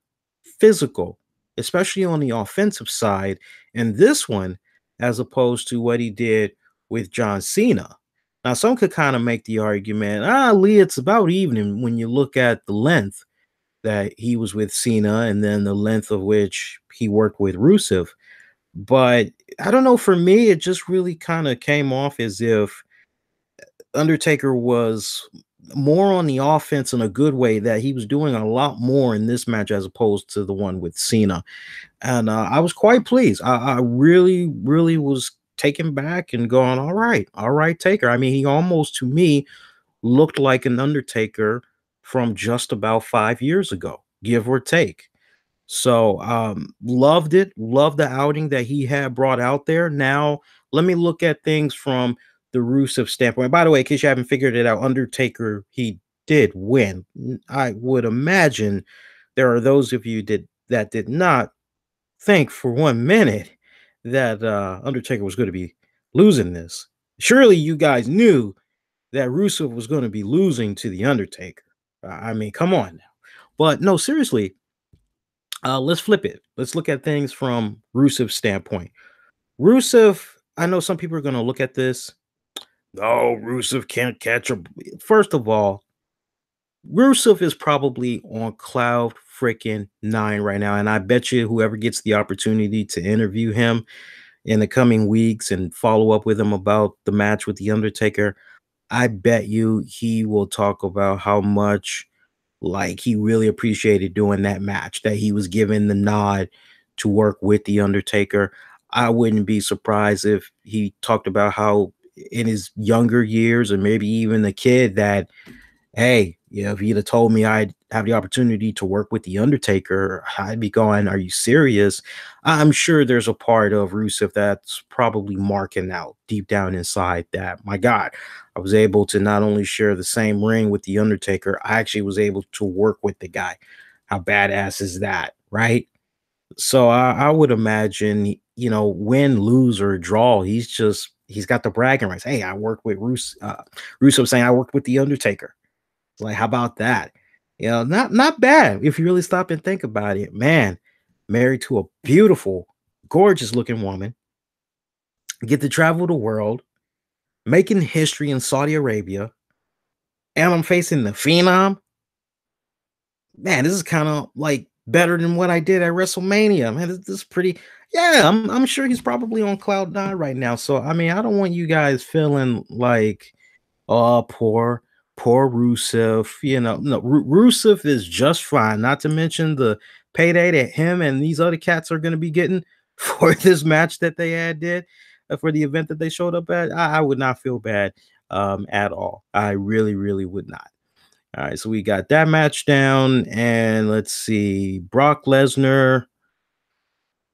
Speaker 1: physical, especially on the offensive side in this one, as opposed to what he did with John Cena. Now, some could kind of make the argument, Lee, it's about even when you look at the length that he was with Cena and then the length of which he worked with Rusev. But I don't know, for me, it just really kind of came off as if Undertaker was more on the offense in a good way, that he was doing a lot more in this match as opposed to the one with Cena. And I was quite pleased. I really, really was taken back and going, all right, Taker. I mean, he almost to me looked like an Undertaker from just about 5 years ago, give or take. So loved it. Loved the outing that he had brought out there. Now let me look at things from the Rusev standpoint. By the way, in case you haven't figured it out, Undertaker, he did win. I would imagine there are those of you that did not think for 1 minute that Undertaker was going to be losing this. Surely you guys knew that Rusev was going to be losing to the Undertaker. I mean, come on now. But no, seriously, let's flip it. Let's look at things from Rusev's standpoint. Rusev, I know some people are going to look at this. No, Rusev can't catch a. First of all, Rusev is probably on cloud freaking nine right now. And I bet you whoever gets the opportunity to interview him in the coming weeks and follow up with him about the match with The Undertaker, I bet you he will talk about how much like he really appreciated doing that match, that he was given the nod to work with The Undertaker. I wouldn't be surprised if he talked about how in his younger years, or maybe even a kid, that, hey, if he'd have told me I'd have the opportunity to work with The Undertaker, I'd be going, are you serious? I'm sure there's a part of Rusev that's probably marking out deep down inside that, my God, I was able to not only share the same ring with The Undertaker, I actually was able to work with the guy. How badass is that, right? So I would imagine, win, lose, or draw, he's got the bragging rights. Hey, I worked with Rusev saying I worked with The Undertaker. Like, how about that? Not bad if you really stop and think about it. Man, married to a beautiful, gorgeous looking woman, get to travel the world, making history in Saudi Arabia, and I'm facing the Phenom. Man, this is kind of like better than what I did at WrestleMania. Man, this is pretty. Yeah, I'm sure he's probably on cloud nine right now. So I mean, I don't want you guys feeling like, oh, poor Rusev. No, Rusev is just fine. Not to mention the payday that him and these other cats are going to be getting for this match that they had did for the event that they showed up at. I would not feel bad at all. I really, really would not. All right, so we got that match down, and let's see, Brock Lesnar,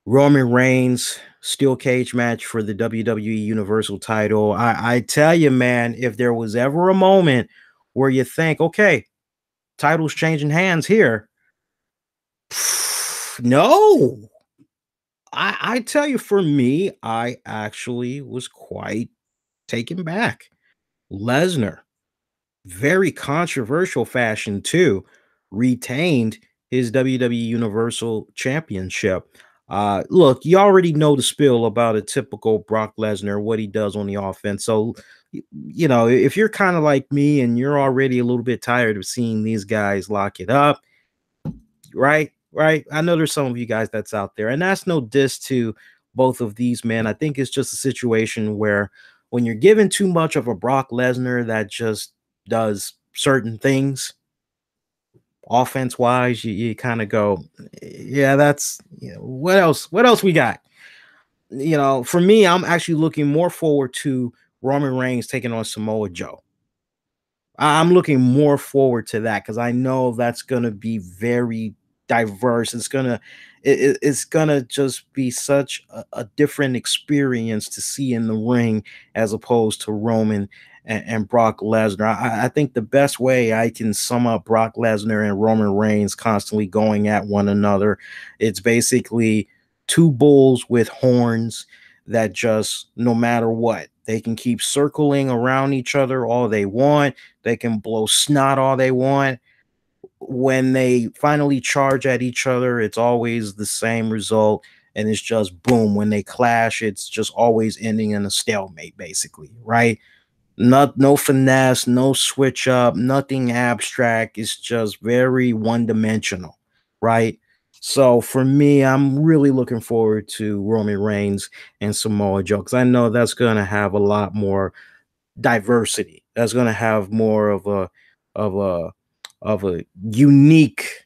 Speaker 1: Roman Reigns, steel cage match for the WWE Universal title. I tell you, man, if there was ever a moment where you think, okay, titles changing hands here, no. I tell you, for me, I actually was quite taken back. Lesnar, very controversial fashion too, retained his WWE Universal Championship. Look, you already know the spill about a typical Brock Lesnar, what he does on the offense. So, if you're kind of like me and you're already a little bit tired of seeing these guys lock it up, right? Right. I know there's some of you guys that's out there, and that's no diss to both of these men. I think it's just a situation where when you're given too much of a Brock Lesnar that just does certain things offense wise, you kind of go, yeah, that's what else? What else we got? For me, I'm actually looking more forward to Roman Reigns taking on Samoa Joe. I'm looking more forward to that because I know that's gonna be very diverse. It's gonna just be such a different experience to see in the ring as opposed to Roman and Brock Lesnar. I think the best way I can sum up Brock Lesnar and Roman Reigns constantly going at one another, it's basically two bulls with horns that just no matter what, they can keep circling around each other all they want. They can blow snot all they want. When they finally charge at each other, it's always the same result. And it's just boom. When they clash, it's just always ending in a stalemate, basically, right? No finesse, no switch up, nothing abstract. It's just very one dimensional, right? So for me, I'm really looking forward to Roman Reigns and Samoa Joe because I know that's going to have a lot more diversity. That's going to have more of a of a unique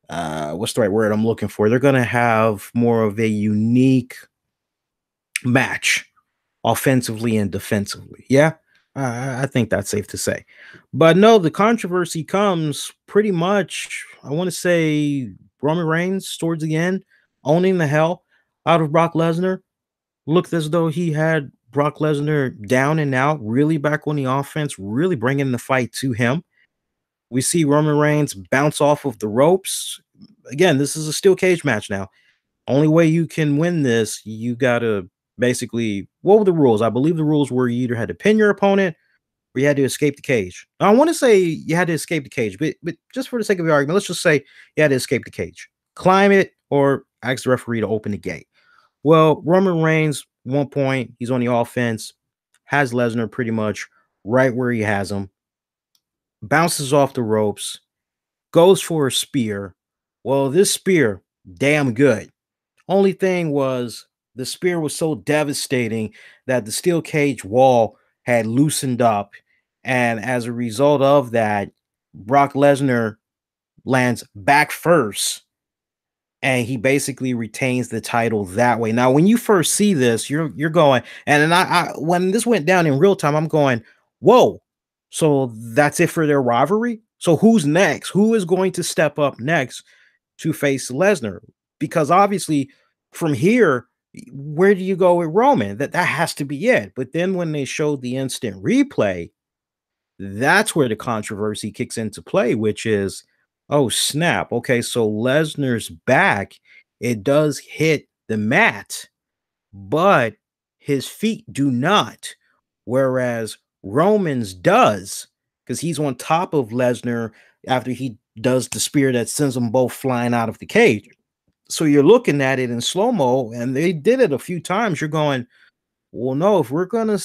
Speaker 1: what's the right word I'm looking for? They're going to have more of a unique match offensively and defensively. Yeah, I think that's safe to say. But no, the controversy comes pretty much, I want to say, Roman Reigns towards the end, owning the hell out of Brock Lesnar. Looked as though he had Brock Lesnar down and out, really back on the offense, really bringing the fight to him. We see Roman Reigns bounce off of the ropes. Again, this is a steel cage match now. Only way you can win this, you gotta basically, what were the rules? I believe the rules were you either had to pin your opponent or you had to escape the cage. Now, I want to say you had to escape the cage, but just for the sake of the argument, let's just say you had to escape the cage, climb it, or ask the referee to open the gate. Well, Roman Reigns, one point, he's on the offense, has Lesnar pretty much right where he has him, bounces off the ropes, goes for a spear. Well, this spear, damn good. Only thing was the spear was so devastating that the steel cage wall had loosened up. And as a result of that, Brock Lesnar lands back first and he basically retains the title that way. Now, when you first see this, you're going, and then I when this went down in real time, I'm going, whoa. So that's it for their rivalry. So who's next? Who is going to step up next to face Lesnar? Because obviously, from here, where do you go with Roman? That has to be it. But then when they showed the instant replay, that's where the controversy kicks into play, which is, oh snap. Okay, so Lesnar's back. It does hit the mat, but his feet do not. Whereas Roman's does, because he's on top of Lesnar. after he does the spear that sends them both flying out of the cage. So you're looking at it in slow mo, and they did it a few times. You're going, well, no, if we're gonna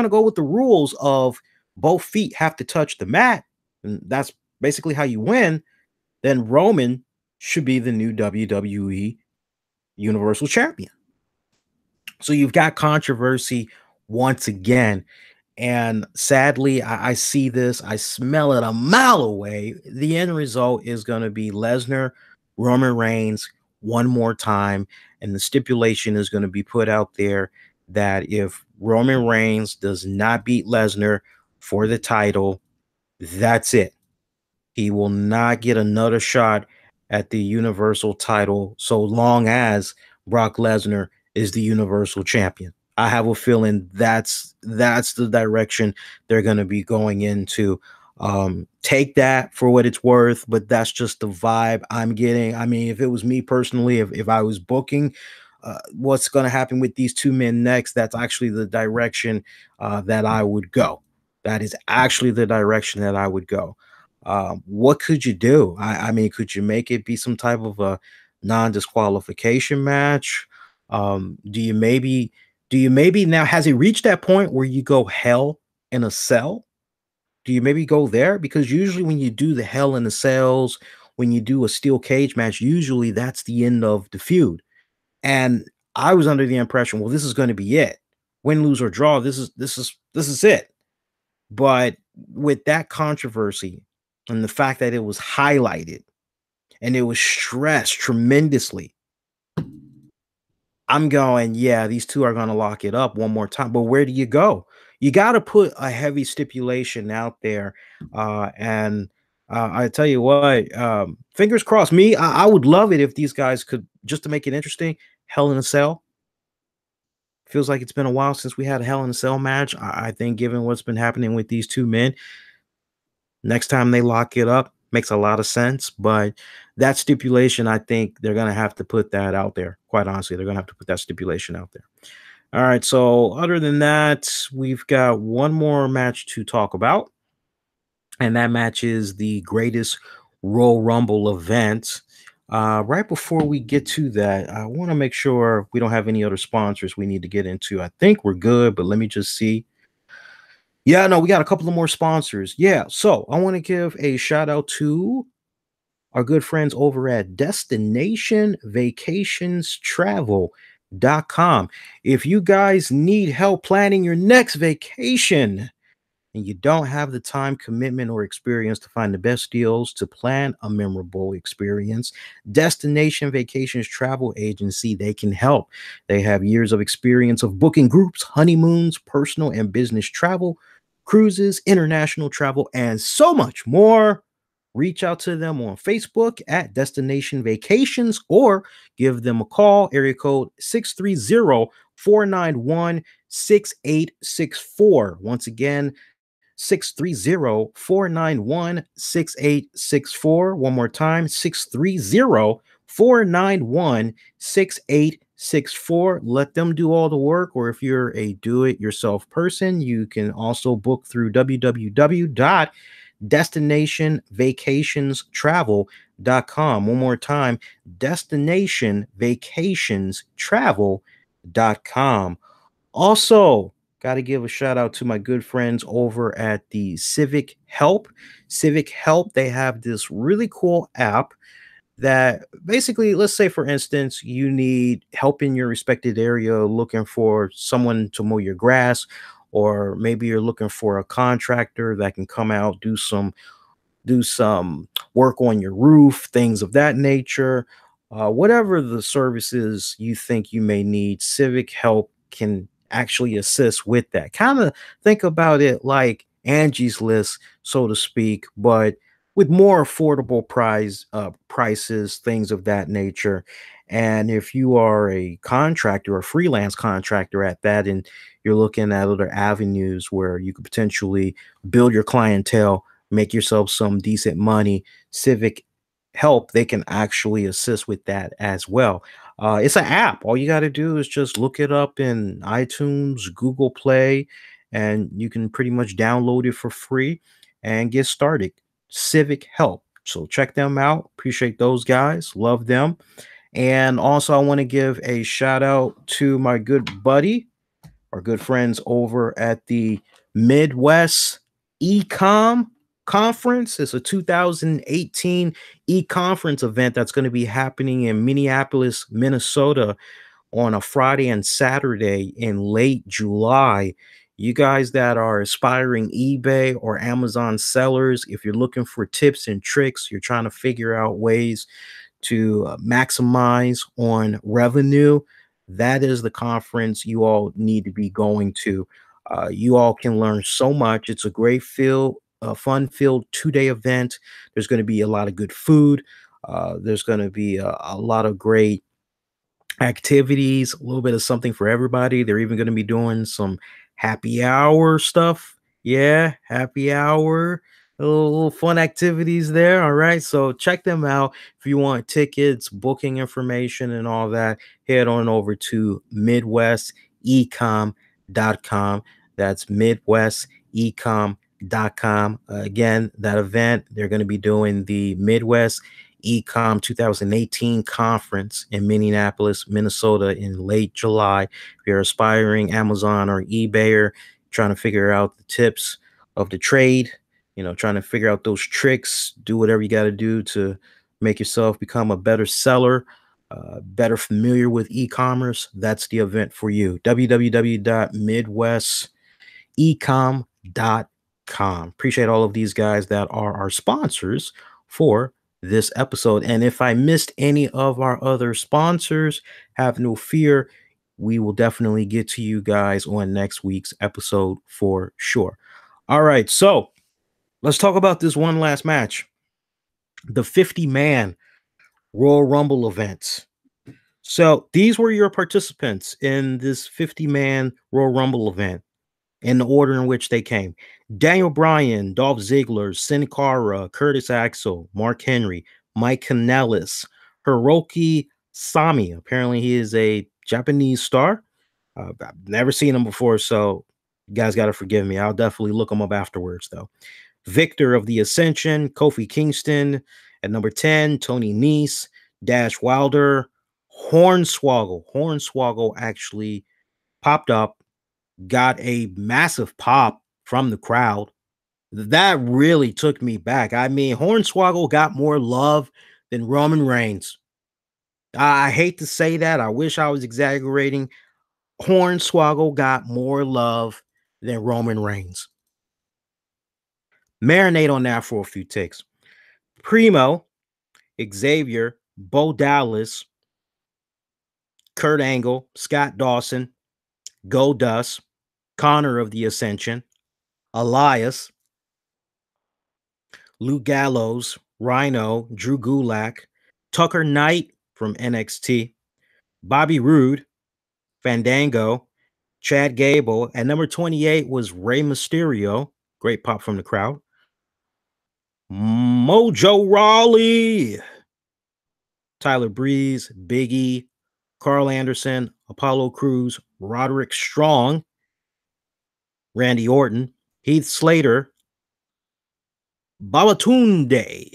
Speaker 1: go with the rules of both feet have to touch the mat, and that's basically how you win, then Roman should be the new WWE Universal Champion. So you've got controversy once again. And sadly, I see this, I smell it a mile away. The end result is going to be Lesnar, Roman Reigns one more time. And the stipulation is going to be put out there that if Roman Reigns does not beat Lesnar for the title, that's it. He will not get another shot at the Universal title so long as Brock Lesnar is the Universal Champion. I have a feeling that's the direction they're going to be going into. Take that for what it's worth, but that's just the vibe I'm getting. I mean, if it was me personally, if I was booking what's going to happen with these two men next, that's actually the direction that I would go. That is actually the direction that I would go. What could you do? I mean, could you make it be some type of a non-disqualification match? Do you maybe now, has it reached that point where you go hell in a cell? Do you maybe go there? Because usually when you do the hell in the cells, when you do a steel cage match, usually that's the end of the feud. And I was under the impression, well, this is going to be it. Win, lose, or draw. This is it. But with that controversy and the fact that it was highlighted and it was stressed tremendously, I'm going, yeah, these two are going to lock it up one more time. But where do you go? You got to put a heavy stipulation out there. And I tell you what, fingers crossed. I would love it if these guys could, just to make it interesting, Hell in a Cell. Feels like it's been a while since we had a Hell in a Cell match. I think, given what's been happening with these two men, next time they lock it up makes a lot of sense. But that stipulation, I think they're going to have to put that out there. Quite honestly, they're going to have to put that stipulation out there. All right. So other than that, we've got one more match to talk about. And that match is the Greatest Royal Rumble event. Right before we get to that, I want to make sure we don't have any other sponsors we need to get into. I think we're good, but let me just see. Yeah, no, we got a couple of more sponsors. Yeah, so I want to give a shout out to our good friends over at Destination Vacations Travel.com. If you guys need help planning your next vacation, and you don't have the time, commitment, or experience to find the best deals to plan a memorable experience, Destination Vacations Travel Agency, they can help. They have years of experience of booking groups, honeymoons, personal and business travel, cruises, international travel, and so much more. Reach out to them on Facebook at Destination Vacations or give them a call, area code 630-491-6864. Once again, 630-491-6864. One more time, 630-491-6864. Let them do all the work, or if you're a do-it-yourself person, you can also book through www.destinationvacationstravel.com. One more time, destinationvacationstravel.com. Also, got to give a shout out to my good friends over at the Civic Help. Civic Help, they have this really cool app that basically, let's say, for instance, you need help in your respected area looking for someone to mow your grass, or maybe you're looking for a contractor that can come out, do some work on your roof, things of that nature. Whatever the services you think you may need, Civic Help can actually assist with that. Kind of think about it like Angie's List, so to speak, but with more affordable prices, things of that nature. And if you are a contractor, a freelance contractor at that, and you're looking at other avenues where you could potentially build your clientele, make yourself some decent money, Civic Help, they can actually assist with that as well. It's an app. All you got to do is just look it up in iTunes, Google Play, and you can pretty much download it for free and get started. Civic Help. So check them out. Appreciate those guys. Love them. And also, I want to give a shout out to my good buddy, our good friends over at the Midwest Ecom Conference. It's a 2018 e-conference event that's going to be happening in Minneapolis, Minnesota on a Friday and Saturday in late July. You guys that are aspiring eBay or Amazon sellers, if you're looking for tips and tricks, you're trying to figure out ways to maximize on revenue, that is the conference you all need to be going to. You all can learn so much. It's a great fun-filled 2-day event. There's going to be a lot of good food. There's going to be a lot of great activities, a little bit of something for everybody. They're even going to be doing some happy hour stuff. Yeah, happy hour, little fun activities there. All right. So check them out. If you want tickets, booking information, and all that, head on over to MidwestEcom.com. That's MidwestEcom.com. Again, that event, they're going to be doing the Midwest Ecom 2018 conference in Minneapolis, Minnesota in late July. If you're aspiring Amazon or eBayer, trying to figure out the tips of the trade, trying to figure out those tricks, do whatever you got to do to make yourself become a better seller, better familiar with e-commerce, that's the event for you. www.midwestecom.com. Appreciate all of these guys that are our sponsors for this episode. And if I missed any of our other sponsors, have no fear. We will definitely get to you guys on next week's episode for sure. All right. So let's talk about this one last match, the 50-man Royal Rumble event. So these were your participants in this 50-man Royal Rumble event in the order in which they came: Daniel Bryan, Dolph Ziggler, Sin Cara, Curtis Axel, Mark Henry, Mike Kanellis, Hiroki Sami. Apparently, he is a Japanese star. I've never seen him before, so you guys got to forgive me. I'll definitely look him up afterwards, though. Victor of the Ascension, Kofi Kingston. At number 10, Tony Nese, Dash Wilder, Hornswoggle. Hornswoggle actually popped up, got a massive pop from the crowd. That really took me back. I mean, Hornswoggle got more love than Roman Reigns. I hate to say that. I wish I was exaggerating. Hornswoggle got more love than Roman Reigns. Marinate on that for a few ticks. Primo, Xavier, Bo Dallas, Kurt Angle, Scott Dawson, Goldust, Connor of the Ascension, Elias, Luke Gallows, Rhino, Drew Gulak, Tucker Knight from NXT, Bobby Roode, Fandango, Chad Gable. At number 28 was Rey Mysterio. Great pop from the crowd. Mojo Rawley, Tyler Breeze, Biggie, Carl Anderson, Apollo Crews, Roderick Strong, Randy Orton, Heath Slater, Babatunde.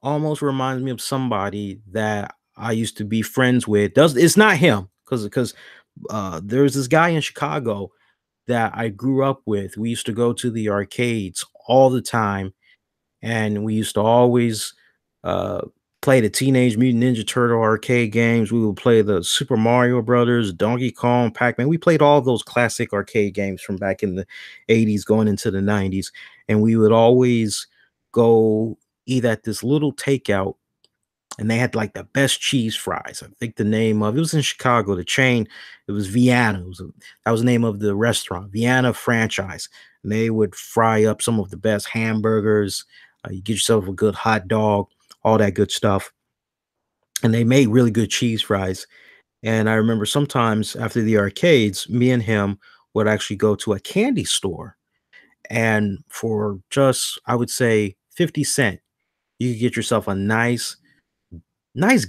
Speaker 1: Almost reminds me of somebody that I used to be friends with. It's not him, because there's this guy in Chicago that I grew up with. We used to go to the arcades all the time, and we used to always uh, play the Teenage Mutant Ninja Turtle arcade games. We would play the Super Mario Brothers, Donkey Kong, Pac-Man. We played all those classic arcade games from back in the 80s going into the 90s, and we would always go eat at this little takeout, and they had like the best cheese fries. I think the name of it was in Chicago, the chain, it was Vienna. That was the name of the restaurant, Vienna franchise. And they would fry up some of the best hamburgers. You get yourself a good hot dog, all that good stuff. And they made really good cheese fries. And I remember sometimes after the arcades, me and him would actually go to a candy store. And for just, I would say, 50 cents, you could get yourself a nice,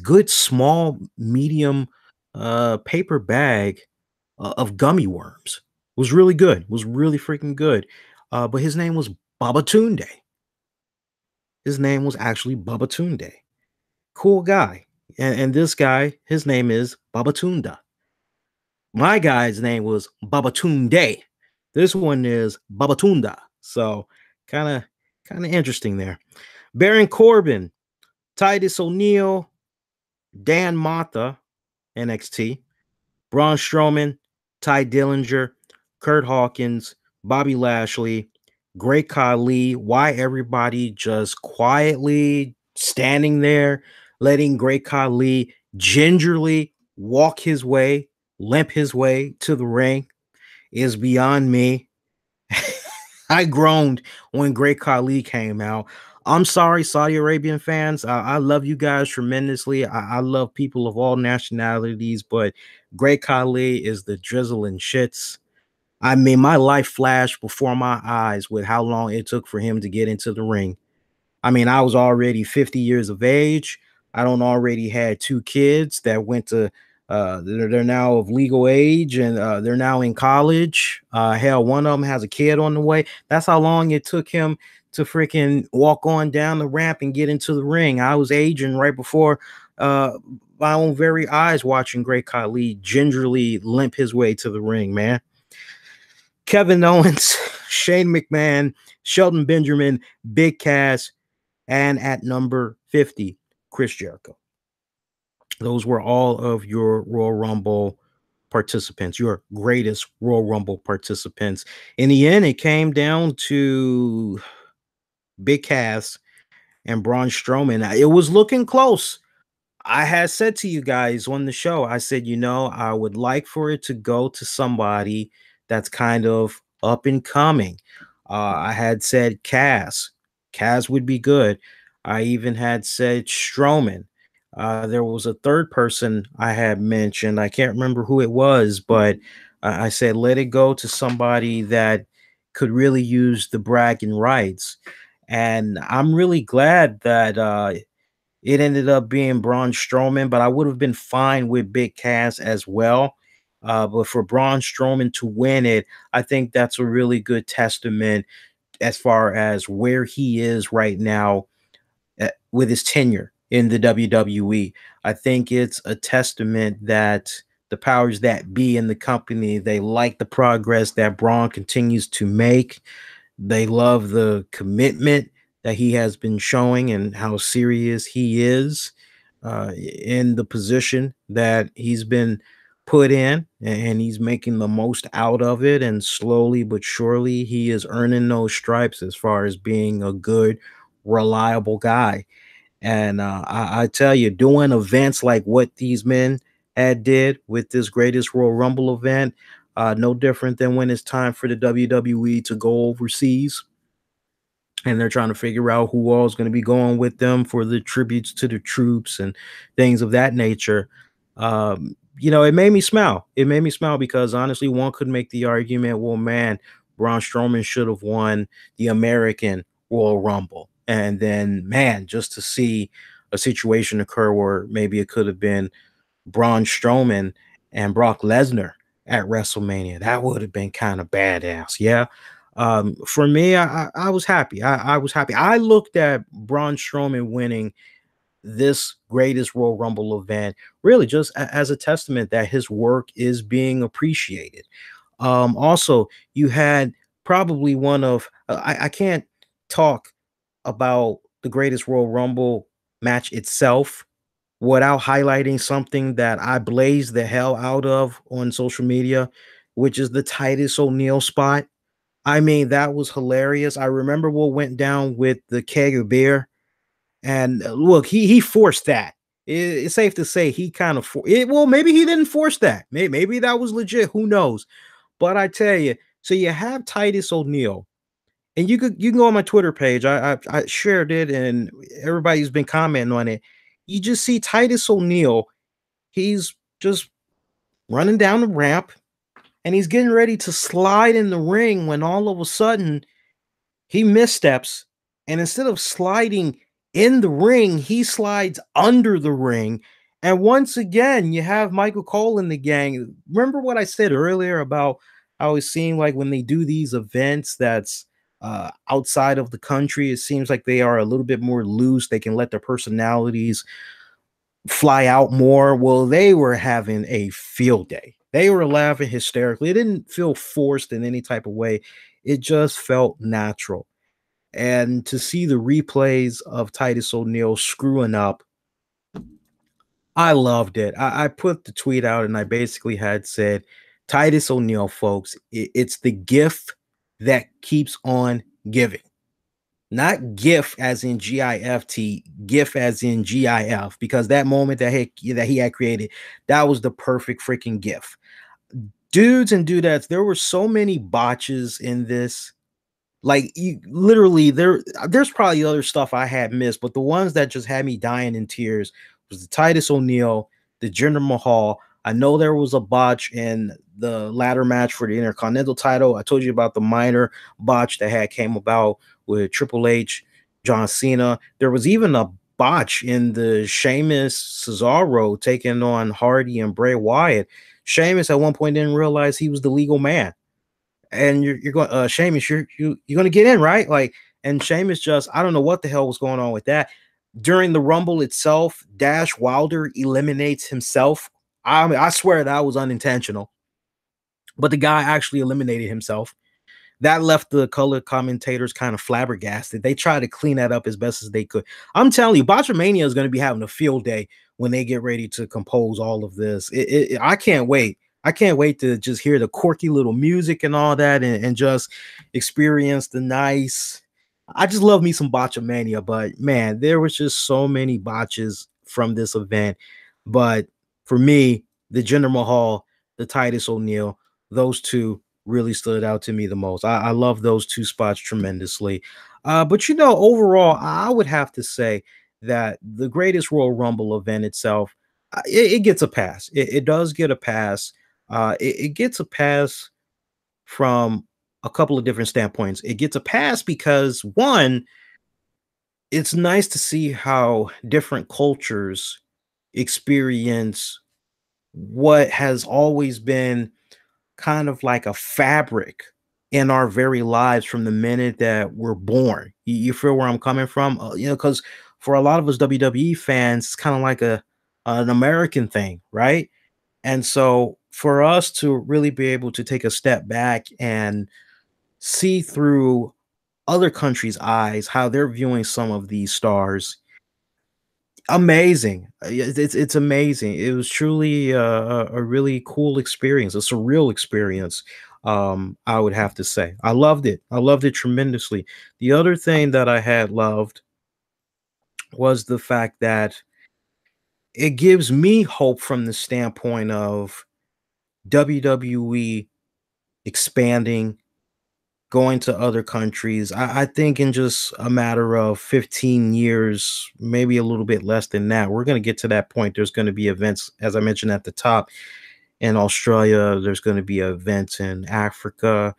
Speaker 1: good, small, medium paper bag of gummy worms. Was really good. Was really freaking good. But his name was Babatunde. his name was actually Babatunde. Cool guy. And this guy, his name is Babatunda. My guy's name was Babatunde. This one is Babatunda. So kind of interesting there. Baron Corbin, Titus O'Neil, Dan Mata, NXT, Braun Strowman, Ty Dillinger, Kurt Hawkins, Bobby Lashley, Great Khali. Why everybody just quietly standing there, letting Great Khali gingerly walk his way, limp his way to the ring is beyond me. I groaned when Great Khali came out. I'm sorry, Saudi Arabian fans. I love you guys tremendously. I love people of all nationalities, but Great Khali is the drizzle and shits. I mean, my life flashed before my eyes with how long it took for him to get into the ring. I mean, I was already 50 years of age. I don't already had two kids that went to they're now of legal age and they're now in college. Hell, one of them has a kid on the way. That's how long it took him to freaking walk on down the ramp and get into the ring. I was aging right before my own very eyes watching Great Khali gingerly limp his way to the ring, man. Kevin Owens, Shane McMahon, Shelton Benjamin, Big Cass, and at number 50, Chris Jericho. Those were all of your Royal Rumble participants, your greatest Royal Rumble participants. In the end, it came down to Big Cass and Braun Strowman. It was looking close. I had said to you guys on the show, I said, I would like for it to go to somebody that's kind of up and coming. I had said Cass. Cass would be good. I even had said Strowman. There was a third person I had mentioned. I can't remember who it was, but I said, let it go to somebody that could really use the bragging rights. And I'm really glad that it ended up being Braun Strowman, but I would have been fine with Big Cass as well. But for Braun Strowman to win it, I think that's a really good testament as far as where he is right now with his tenure in the WWE. I think it's a testament that the powers that be in the company, they like the progress that Braun continues to make. They love the commitment that he has been showing and how serious he is in the position that he's been put in, and he's making the most out of it. And slowly but surely, he is earning those stripes as far as being a good, reliable guy. And I tell you, doing events like what these men had did with this greatest Royal Rumble event, no different than when it's time for the WWE to go overseas and they're trying to figure out who all is going to be going with them for the tributes to the troops and things of that nature. It made me smile. It made me smile because honestly, one could make the argument, well, man, Braun Strowman should have won the American Royal Rumble. And then, man, just to see a situation occur where maybe it could have been Braun Strowman and Brock Lesnar at WrestleMania. That would have been kind of badass. Yeah. For me, I was happy. I was happy. I looked at Braun Strowman winning this greatest Royal Rumble event really just as a testament that his work is being appreciated. Also, you had probably one of I can't talk about the greatest Royal Rumble match itself without highlighting something that I blazed the hell out of on social media, which is the Titus O'Neil spot. I mean, that was hilarious. I remember what went down with the keg of beer, and look, he forced that. It's safe to say he kind of well, maybe he didn't force that. Maybe that was legit. Who knows? But I tell you, so you have Titus O'Neil, and you can go on my Twitter page. I shared it, and everybody's been commenting on it. You just see Titus O'Neil. He's just running down the ramp, and he's getting ready to slide in the ring when all of a sudden he missteps, and instead of sliding in the ring, he slides under the ring. And once again, you have Michael Cole in the gang. Remember what I said earlier about how it seemed like when they do these events that's Outside of the country, it seems like they are a little bit more loose. They can let their personalities fly out more. Well, they were having a field day. They were laughing hysterically. It didn't feel forced in any type of way. It just felt natural. And to see the replays of Titus O'Neil screwing up, I loved it. I put the tweet out and I basically had said, Titus O'Neil, folks, it's the gift that keeps on giving. Not GIF as in GIFT, GIF as in GIF, because that moment that he had created, that was the perfect freaking GIF. Dudes and dudettes, there were so many botches in this. Like you literally there's probably other stuff I had missed, but the ones that just had me dying in tears was the Titus O'Neil, the Jinder Mahal. I know there was a botch in the ladder match for the Intercontinental title. I told you about the minor botch that had came about with Triple H, John Cena. There was even a botch in the Sheamus Cesaro taking on Hardy and Bray Wyatt. Sheamus at one point didn't realize he was the legal man, and you're going, Sheamus, you're going to get in, right? Like, and Sheamus just, I don't know what the hell was going on with that. During the Rumble itself, Dash Wilder eliminates himself. I mean, I swear that was unintentional, but the guy actually eliminated himself. That left the color commentators kind of flabbergasted. They tried to clean that up as best as they could. I'm telling you, Botchamania is going to be having a field day when they get ready to compose all of this. I can't wait. I can't wait to just hear the quirky little music and all that, and just experience the nice. I just love me some Botchamania, but man, there was just so many botches from this event. But for me, the Jinder Mahal, the Titus O'Neil, those two really stood out to me the most. I love those two spots tremendously. But overall, I would have to say that the Greatest Royal Rumble event itself, it gets a pass. It does get a pass. It gets a pass from a couple of different standpoints. It gets a pass because, one, it's nice to see how different cultures experience what has always been kind of like a fabric in our very lives from the minute that we're born. You feel where I'm coming from? Because for a lot of us WWE fans, it's kind of like an American thing, right? And so for us to really be able to take a step back and see through other countries' eyes how they're viewing some of these stars, amazing. It's amazing. It was truly a really cool experience, a surreal experience. I would have to say I loved it. I loved it tremendously. The other thing that I had loved was the fact that it gives me hope from the standpoint of WWE expanding, going to other countries. I think in just a matter of 15 years, maybe a little bit less than that, we're going to get to that point. There's going to be events, as I mentioned at the top, in Australia. There's going to be events in Africa,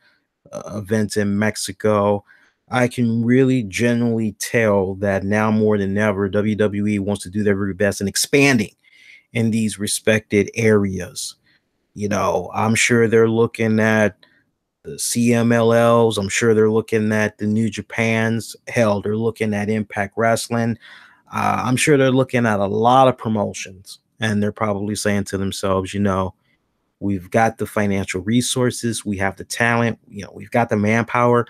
Speaker 1: events in Mexico. I can really genuinely tell that now more than ever, WWE wants to do their very best in expanding in these respected areas. I'm sure they're looking at the CMLLs. I'm sure they're looking at the New Japans. Hell, they're looking at Impact Wrestling. I'm sure they're looking at a lot of promotions, and they're probably saying to themselves, we've got the financial resources, we have the talent, we've got the manpower.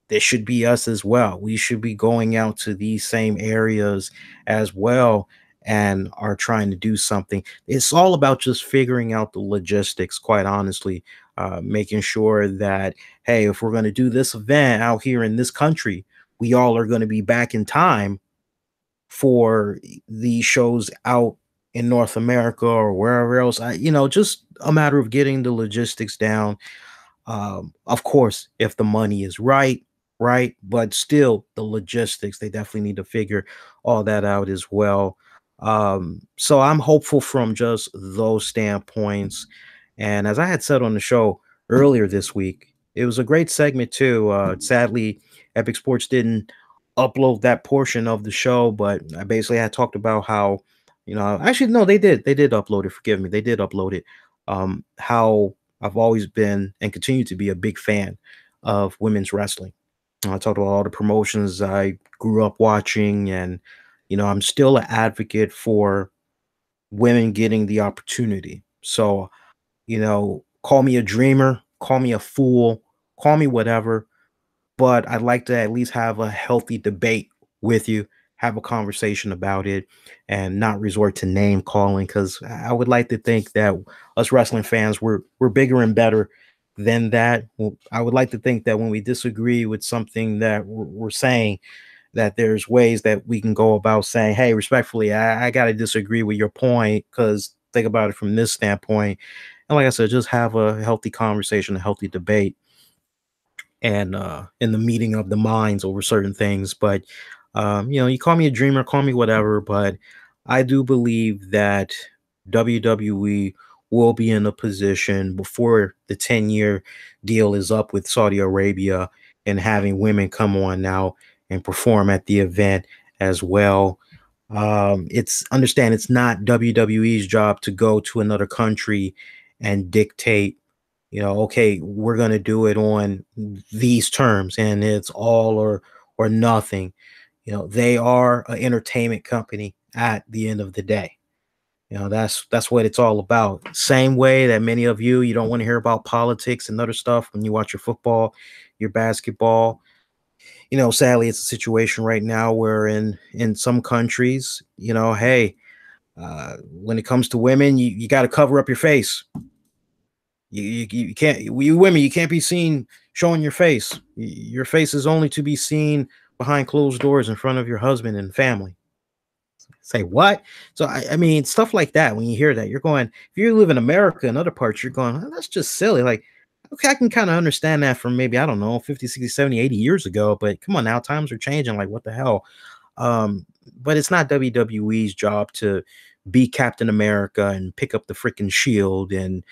Speaker 1: This should be us as well. We should be going out to these same areas as well and are trying to do something. It's all about just figuring out the logistics, quite honestly, making sure that, hey, if we're going to do this event out here in this country, we all are going to be back in time for the shows out in North America or wherever else. Just a matter of getting the logistics down. Of course, if the money is right, but still the logistics, they definitely need to figure all that out as well. So I'm hopeful from just those standpoints. And as I had said on the show earlier this week, it was a great segment too. Sadly, Epic Sports didn't upload that portion of the show, but I basically had talked about how, actually, no, they did. They did upload it. Forgive me. They did upload it. How I've always been and continue to be a big fan of women's wrestling. I talked about all the promotions I grew up watching, and I'm still an advocate for women getting the opportunity. So, call me a dreamer, call me a fool, call me whatever, but I'd like to at least have a healthy debate with you, have a conversation about it, and not resort to name calling. Because I would like to think that us wrestling fans, we're bigger and better than that. I would like to think that when we disagree with something that we're saying, that there's ways that we can go about saying, "Hey, respectfully, I got to disagree with your point because think about it from this standpoint." And like I said, just have a healthy conversation, a healthy debate, and in the meeting of the minds over certain things. But you call me a dreamer, call me whatever, but I do believe that WWE will be in a position before the 10-year deal is up with Saudi Arabia, and having women come on now and perform at the event as well. It's understand it's not WWE's job to go to another country and dictate, okay, we're going to do it on these terms and it's all or nothing. They are an entertainment company at the end of the day. That's what it's all about. Same way that many of you don't want to hear about politics and other stuff when you watch your football, your basketball. Sadly, it's a situation right now where in some countries, hey, when it comes to women, you got to cover up your face. You can't, you women, you can't be seen showing your face. Your face is only to be seen behind closed doors in front of your husband and family. Say what? So I mean, stuff like that. When you hear that, you're going. If you live in America and other parts, you're going, "Oh, that's just silly." Like, okay, I can kind of understand that from maybe, I don't know, 50, 60, 70, 80 years ago. But come on now, times are changing. Like, what the hell? But it's not WWE's job to be Captain America and pick up the freaking shield and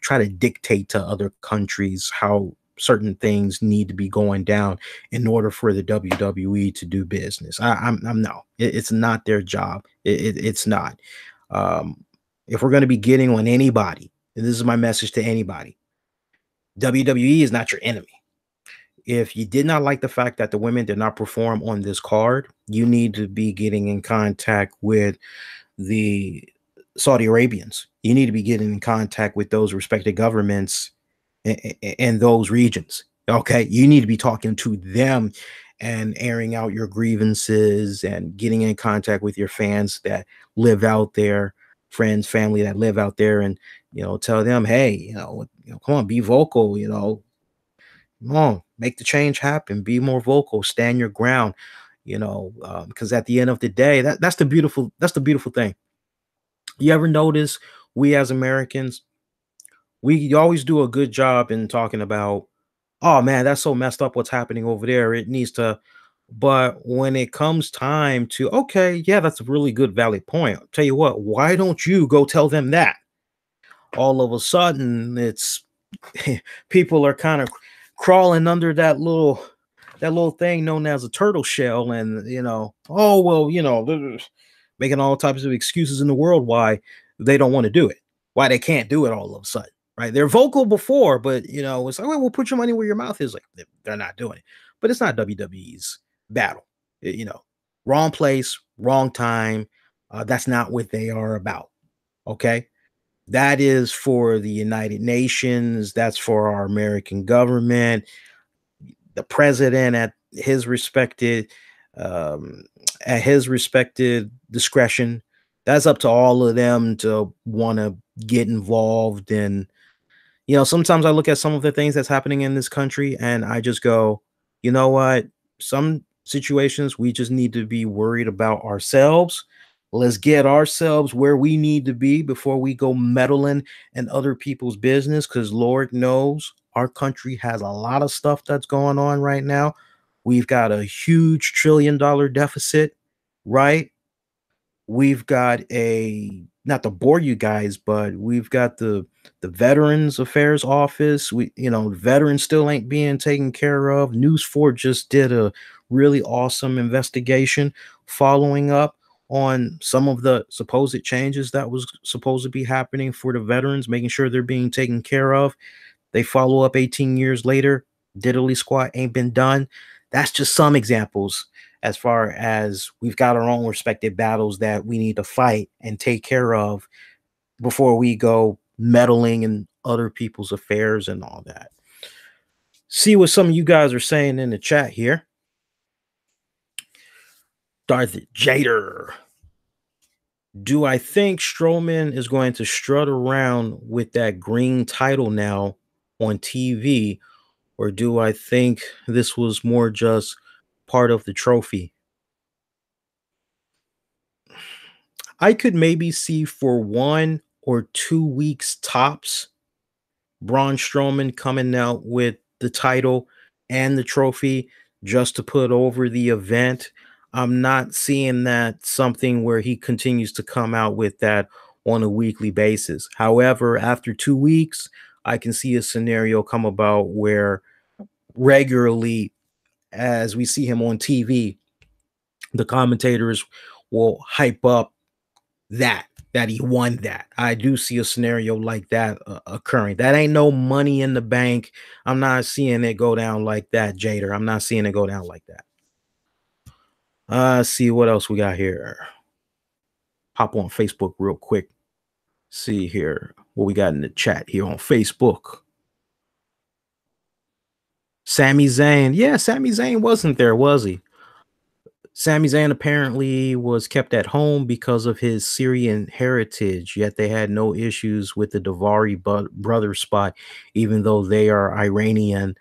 Speaker 1: try to dictate to other countries how certain things need to be going down in order for the WWE to do business. I'm no, it's not their job. It's not. Um, if we're going to be getting on anybody, and this is my message to anybody, WWE is not your enemy. If you did not like the fact that the women did not perform on this card, you need to be getting in contact with the Saudi Arabians. You need to be getting in contact with those respected governments in those regions. Okay. You need to be talking to them and airing out your grievances and getting in contact with your fans that live out there, friends, family that live out there, and tell them, hey, come on, be vocal, come on, make the change happen, be more vocal, stand your ground, because at the end of the day, that's the beautiful thing. You ever notice we as Americans, we always do a good job in talking about, oh man, that's so messed up what's happening over there. It needs to, but when it comes time to, okay, yeah, that's a really good valid point. I'll tell you what, why don't you go tell them that? All of a sudden, it's people are kind of crawling under that little thing known as a turtle shell, and oh well, making all types of excuses in the world why they don't want to do it, why they can't do it all of a sudden, right? They're vocal before, but it's like, well, we'll put your money where your mouth is. Like, they're not doing it, but it's not WWE's battle. Wrong place, wrong time. That's not what they are about. Okay, that is for the United Nations. That's for our American government, the president um, at his respected discretion. That's up to all of them to want to get involved. And sometimes I look at some of the things that's happening in this country, and I just go, you know what? Some situations we just need to be worried about ourselves. Let's get ourselves where we need to be before we go meddling in other people's business. Because Lord knows our country has a lot of stuff that's going on right now. We've got a huge $1 trillion deficit, right? We've got a, not to bore you guys, but we've got the Veterans Affairs Office. Veterans still ain't being taken care of. News 4 just did a really awesome investigation following up on some of the supposed changes that was supposed to be happening for the veterans, making sure they're being taken care of. They follow up 18 years later. diddly squat ain't been done. That's just some examples as far as we've got our own respective battles that we need to fight and take care of before we go meddling in other people's affairs and all that. See what some of you guys are saying in the chat here. Darth Jader. Do I think Strowman is going to strut around with that green title now on TV, or do I think this was more just part of the trophy? I could maybe see for 1 or 2 weeks tops, Braun Strowman coming out with the title and the trophy just to put over the event. I'm not seeing that something where he continues to come out with that on a weekly basis. However, after 2 weeks, I can see a scenario come about where regularly, as we see him on TV, the commentators will hype up that he won that. I do see a scenario like that occurring. That ain't no money in the bank. I'm not seeing it go down like that, Jader. I'm not seeing it go down like that. See what else we got here. Hop on Facebook real quick. See here what we got in the chat here on Facebook. Sami Zayn. Yeah, Sami Zayn wasn't there, was he? Sami Zayn apparently was kept at home because of his Syrian heritage, yet they had no issues with the Davari brother spot, even though they are Iranian.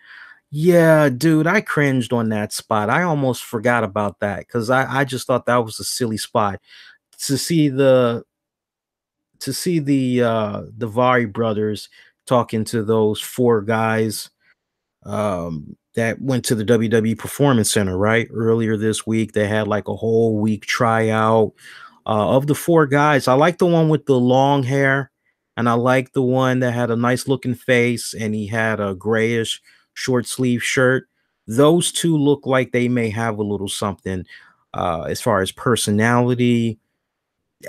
Speaker 1: Yeah, dude, I cringed on that spot. I almost forgot about that because I just thought that was a silly spot to see the Davari brothers talking to those four guys that went to the WWE Performance Center, right? Earlier this week, they had like a whole week tryout. Of the four guys, I like the one with the long hair, and I like the one that had a nice looking face and he had a grayish short sleeve shirt. Those two look like they may have a little something as far as personality.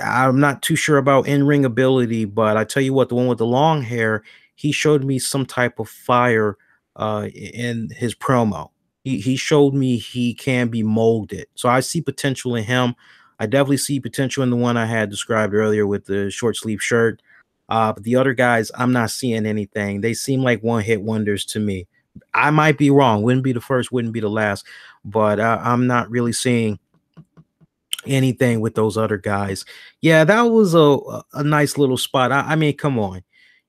Speaker 1: I'm not too sure about in-ring ability, but I tell you what, the one with the long hair, he showed me some type of fire in his promo. He showed me he can be molded. So I see potential in him. I definitely see potential in the one I had described earlier with the short sleeve shirt. But the other guys, I'm not seeing anything. They seem like one-hit wonders to me. I might be wrong. Wouldn't be the first, wouldn't be the last. But I'm not really seeing anything with those other guys. Yeah, that was a nice little spot. I mean, come on.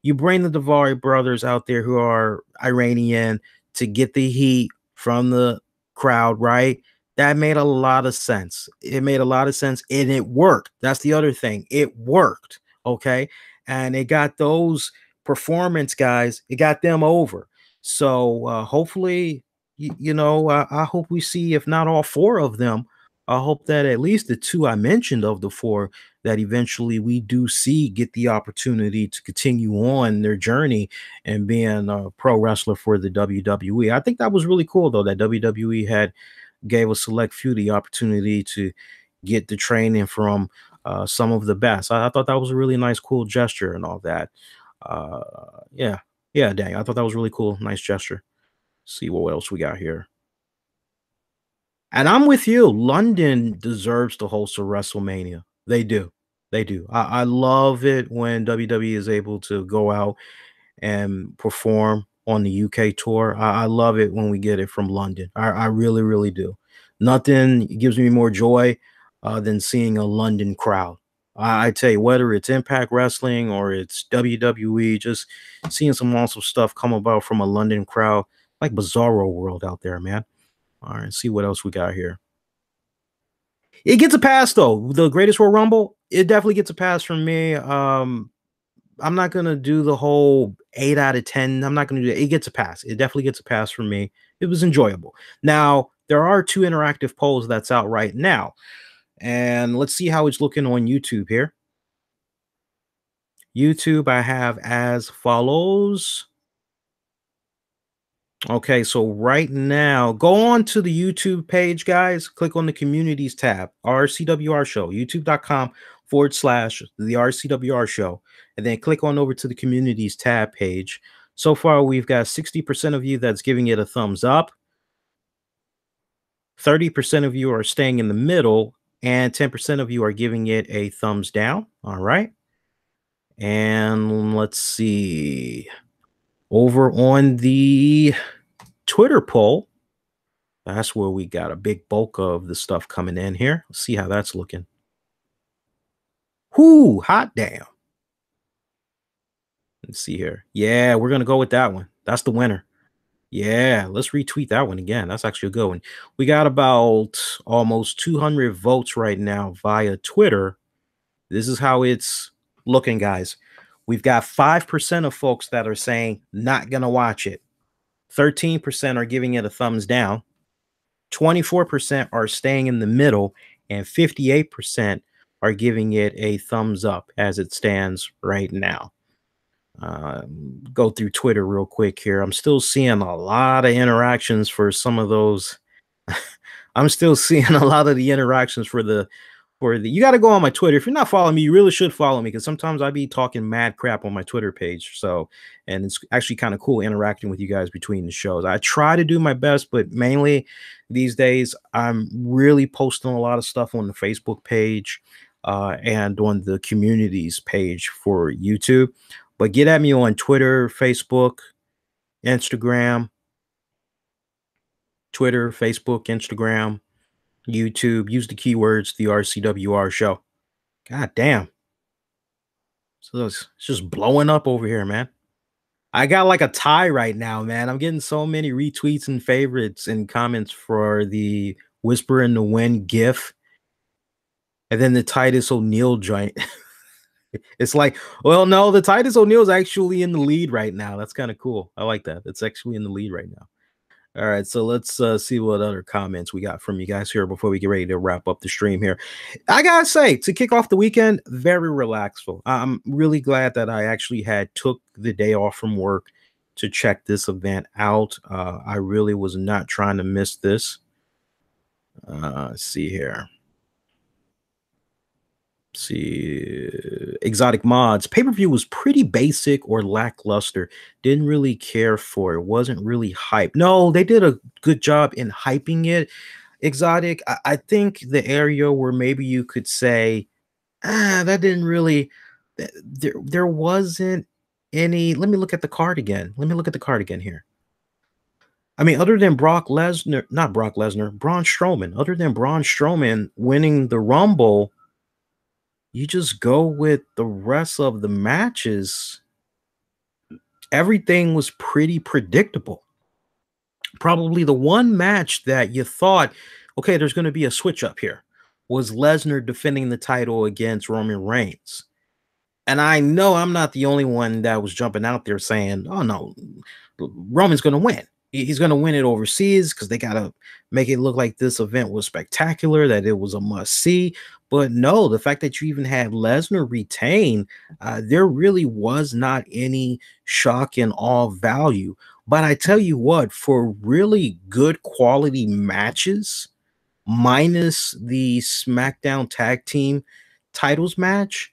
Speaker 1: You bring the Davari brothers out there who are Iranian to get the heat from the crowd, right? That made a lot of sense. It made a lot of sense and it worked. That's the other thing. It worked. Okay. And it got those performance guys, it got them over. So hopefully, I hope we see, if not all four of them, I hope that at least the two I mentioned of the four that eventually we do see get the opportunity to continue on their journey and being a pro wrestler for the WWE. I think that was really cool though that WWE had gave a select few the opportunity to get the training from some of the best. I thought that was a really nice, cool gesture and all that. Uh, yeah, yeah, dang, I thought that was really cool, nice gesture. See what else we got here. And I'm with you. London deserves to host a WrestleMania. They do. They do. I love it when WWE is able to go out and perform on the UK tour. I love it when we get it from London. I really, really do. Nothing gives me more joy than seeing a London crowd. I tell you, whether it's Impact Wrestling or it's WWE, just seeing some awesome stuff come about from a London crowd, like Bizarro World out there, man. All right, see what else we got here. It gets a pass though. The Greatest Royal Rumble, it definitely gets a pass from me. I'm not gonna do the whole 8 out of 10. I'm not gonna do it. It gets a pass. It definitely gets a pass from me. It was enjoyable. Now there are two interactive polls that's out right now, and let's see how it's looking on YouTube here. YouTube, I have as follows. Okay, so right now, go on to the YouTube page, guys. Click on the communities tab, RCWR Show, youtube.com/the RCWR Show. And then click on over to the communities tab page. So far, we've got 60% of you that's giving it a thumbs up, 30% of you are staying in the middle, and 10% of you are giving it a thumbs down. All right. And let's see. Over on the Twitter poll, that's where we got a big bulk of the stuff coming in here. Let's see how that's looking. Whoo, hot damn. Let's see here. Yeah, we're going to go with that one. That's the winner. Yeah, let's retweet that one again. That's actually a good one. We got about almost 200 votes right now via Twitter. This is how it's looking, guys. We've got 5% of folks that are saying not going to watch it. 13% are giving it a thumbs down. 24% are staying in the middle, and 58% are giving it a thumbs up as it stands right now. Go through Twitter real quick here. I'm still seeing a lot of interactions for some of those. I'm still seeing a lot of the interactions for the you got to go on my Twitter. If you're not following me, you really should follow me, because sometimes I be talking mad crap on my Twitter page. So, and it's actually kind of cool interacting with you guys between the shows. I try to do my best, but mainly these days I'm really posting a lot of stuff on the Facebook page and on the communities page for YouTube. But get at me on Twitter, Facebook, Instagram, YouTube. Use the keywords, the RCWR Show. God damn. So it's just blowing up over here, man. I got like a tie right now, man. I'm getting so many retweets and favorites and comments for the Whisper in the Wind GIF. And then the Titus O'Neil joint. It's like, well, no, the Titus O'Neil's actually in the lead right now. That's kind of cool. I like that. It's actually in the lead right now. All right, so let's see what other comments we got from you guys here before we get ready to wrap up the stream here. I gotta say, to kick off the weekend, very relaxful. I'm really glad that I actually took the day off from work to check this event out. I really was not trying to miss this. Let's see here. See, Exotic Mods pay-per-view was pretty basic or lackluster. Didn't really care for it. Wasn't really hype. No, they did a good job in hyping it. Exotic, I think the area where maybe you could say, that didn't really, there wasn't any. Let me look at the card again. Here. I mean, other than Braun Strowman, other than Braun Strowman winning the Rumble, you just go with the rest of the matches. Everything was pretty predictable. Probably the one match that you thought, okay, there's going to be a switch up here, was Lesnar defending the title against Roman Reigns. And I know I'm not the only one that was jumping out there saying, oh no, Roman's going to win. He's going to win it overseas because they got to make it look like this event was spectacular, that it was a must see. But no, the fact that you even had Lesnar retain, there really was not any shock and awe value. But I tell you what, for really good quality matches, minus the SmackDown Tag Team titles match,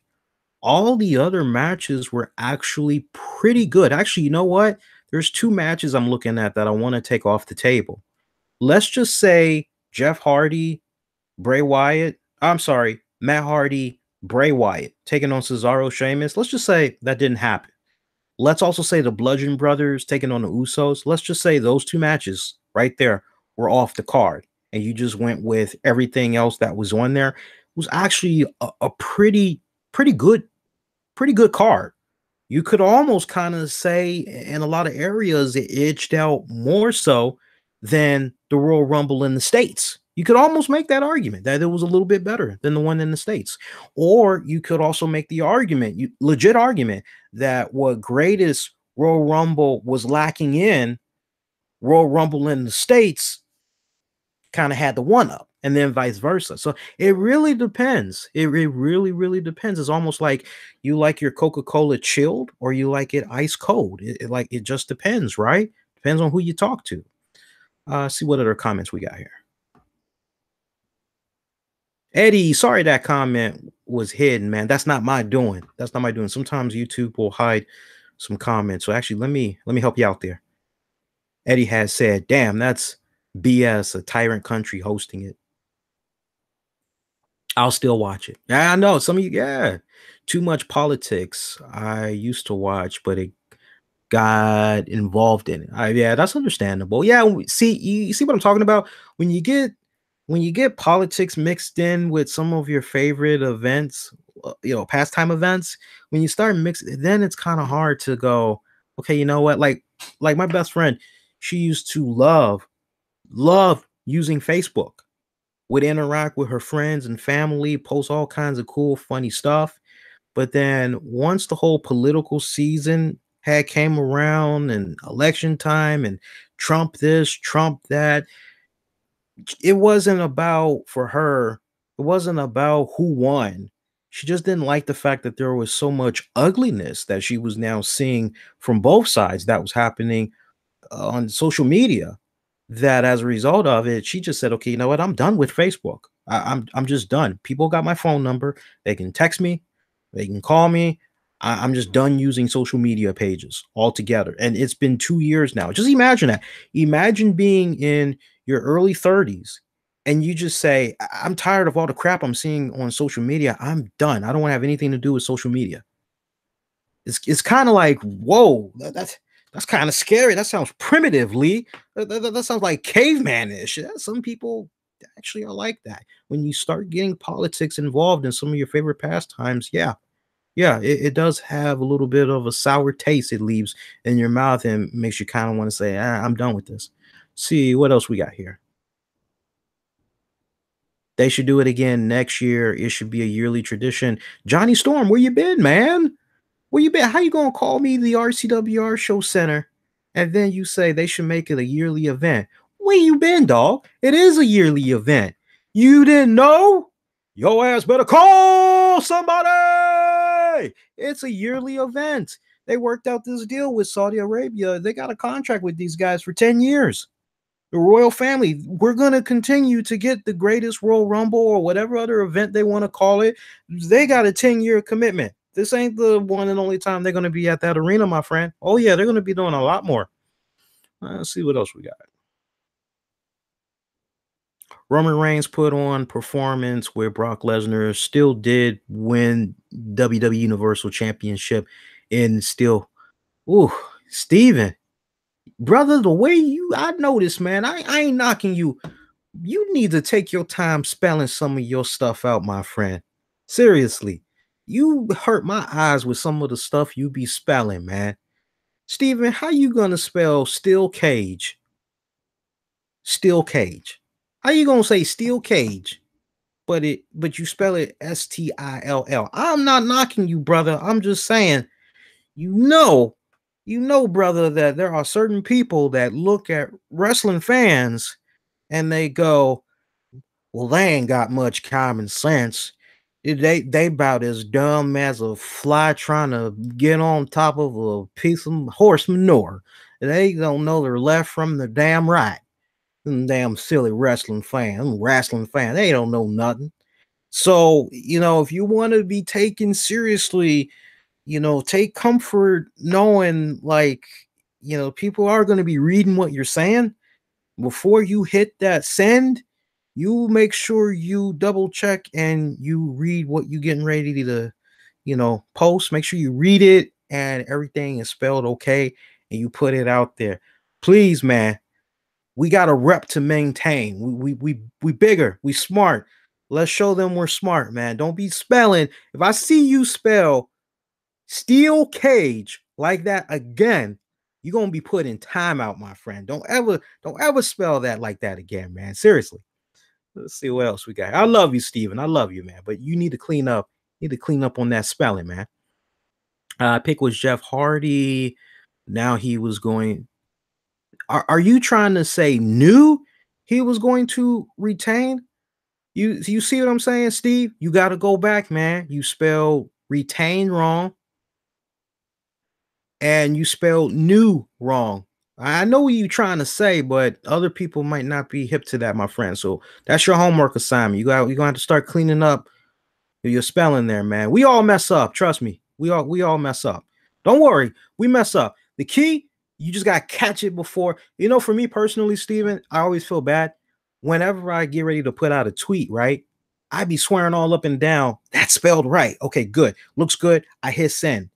Speaker 1: all the other matches were actually pretty good. Actually, you know what? There's two matches I'm looking at that I want to take off the table. Let's just say Jeff Hardy, Matt Hardy, Bray Wyatt taking on Cesaro, Sheamus. Let's just say that didn't happen. Let's also say the Bludgeon Brothers taking on the Usos. Let's just say those two matches right there were off the card, and you just went with everything else that was on there. It was actually a pretty good card. You could almost kind of say in a lot of areas it edged out more so than the Royal Rumble in the States. You could almost make that argument that it was a little bit better than the one in the States. Or you could also make the argument, legit argument, that what Greatest Royal Rumble was lacking in, Royal Rumble in the States kind of had the one up, and then vice versa. So it really depends. It really depends. It's almost like you like your Coca-Cola chilled or you like it ice cold. It just depends, right? Depends on who you talk to. See what other comments we got here. Eddie, sorry that comment was hidden, man. That's not my doing. Sometimes YouTube will hide some comments. So actually, let me help you out there. Eddie has said, "Damn, that's BS. A tyrant country hosting it." I'll still watch it. Yeah, I know some of you. Yeah, too much politics. I used to watch, but it got involved in it. Yeah, that's understandable. Yeah, see, you see what I'm talking about when you get politics mixed in with some of your favorite events, pastime events. When you start mixing, then it's kind of hard to go. Okay, you know what? Like my best friend, she used to love using Facebook. Would interact with her friends and family, post all kinds of cool, funny stuff. But then once the whole political season had came around and election time and Trump this, Trump that, it wasn't about for her, it wasn't about who won. She just didn't like the fact that there was so much ugliness that she was now seeing from both sides that was happening on social media, that as a result of it, she just said, "Okay, you know what? I'm done with Facebook. I'm just done. People got my phone number. They can text me, they can call me. I'm just done using social media pages altogether." And it's been 2 years now. Just imagine that. Imagine being in your early 30s and you just say, "I'm tired of all the crap I'm seeing on social media. I'm done. I don't want to have anything to do with social media." It's kind of like, whoa, that's kind of scary. That sounds primitive, Lee. That sounds like cavemanish. Yeah, some people actually are like that. When you start getting politics involved in some of your favorite pastimes, yeah, yeah, it does have a little bit of a sour taste it leaves in your mouth and makes you kind of want to say, I'm done with this. See what else we got here. They should do it again next year. It should be a yearly tradition. Johnny Storm, where you been, man? Where you been? How you gonna call me the RCWR Show Center, and then you say they should make it a yearly event? Where you been, dog? It is a yearly event. You didn't know? Your ass better call somebody. It's a yearly event. They worked out this deal with Saudi Arabia. They got a contract with these guys for 10 years. The royal family, we're going to continue to get the greatest Royal Rumble or whatever other event they want to call it. They got a 10-year commitment. This ain't the one and only time they're going to be at that arena, my friend. Oh, yeah, they're going to be doing a lot more. Let's see what else we got. Roman Reigns put on performance where Brock Lesnar still did win WWE Universal Championship and still, ooh, Steven, brother, the way I noticed, man, I ain't knocking you. You need to take your time spelling some of your stuff out, my friend. Seriously, you hurt my eyes with some of the stuff you be spelling, man. Steven, how you gonna spell steel cage? Steel cage. How you gonna say steel cage? But you spell it Still. I'm not knocking you, brother. I'm just saying, you know, brother, that there are certain people that look at wrestling fans and they go, well, they ain't got much common sense. They about as dumb as a fly trying to get on top of a piece of horse manure. They don't know their left from the damn right. Them damn silly wrestling fan, they don't know nothing. So, if you want to be taken seriously, take comfort knowing, like, people are going to be reading what you're saying. Before you hit that send, you make sure you double check and you read what you getting ready to, post. Make sure you read it and everything is spelled okay and you put it out there. Please, man, we got a rep to maintain. We bigger, we smart. Let's show them we're smart, man. Don't be spelling. If I see you spell steel cage like that again, you're gonna be put in timeout, my friend. Don't ever spell that like that again, man. Seriously. Let's see what else we got. I love you, Steven. I love you, man. But you need to clean up. On that spelling, man. Pick was Jeff Hardy. Now he was going. Are you trying to say new? He was going to retain. You see what I'm saying, Steve? You got to go back, man. You spell retain wrong, and you spelled new wrong. I know what you're trying to say, but other people might not be hip to that, my friend. So that's your homework assignment. You're gonna have to start cleaning up your spelling there, man. We all mess up. Trust me. We all mess up. Don't worry, we mess up. The key, you just gotta catch it before. For me personally, Steven, I always feel bad whenever I get ready to put out a tweet, right? I be swearing all up and down. That's spelled right. Okay, good. Looks good. I hit send.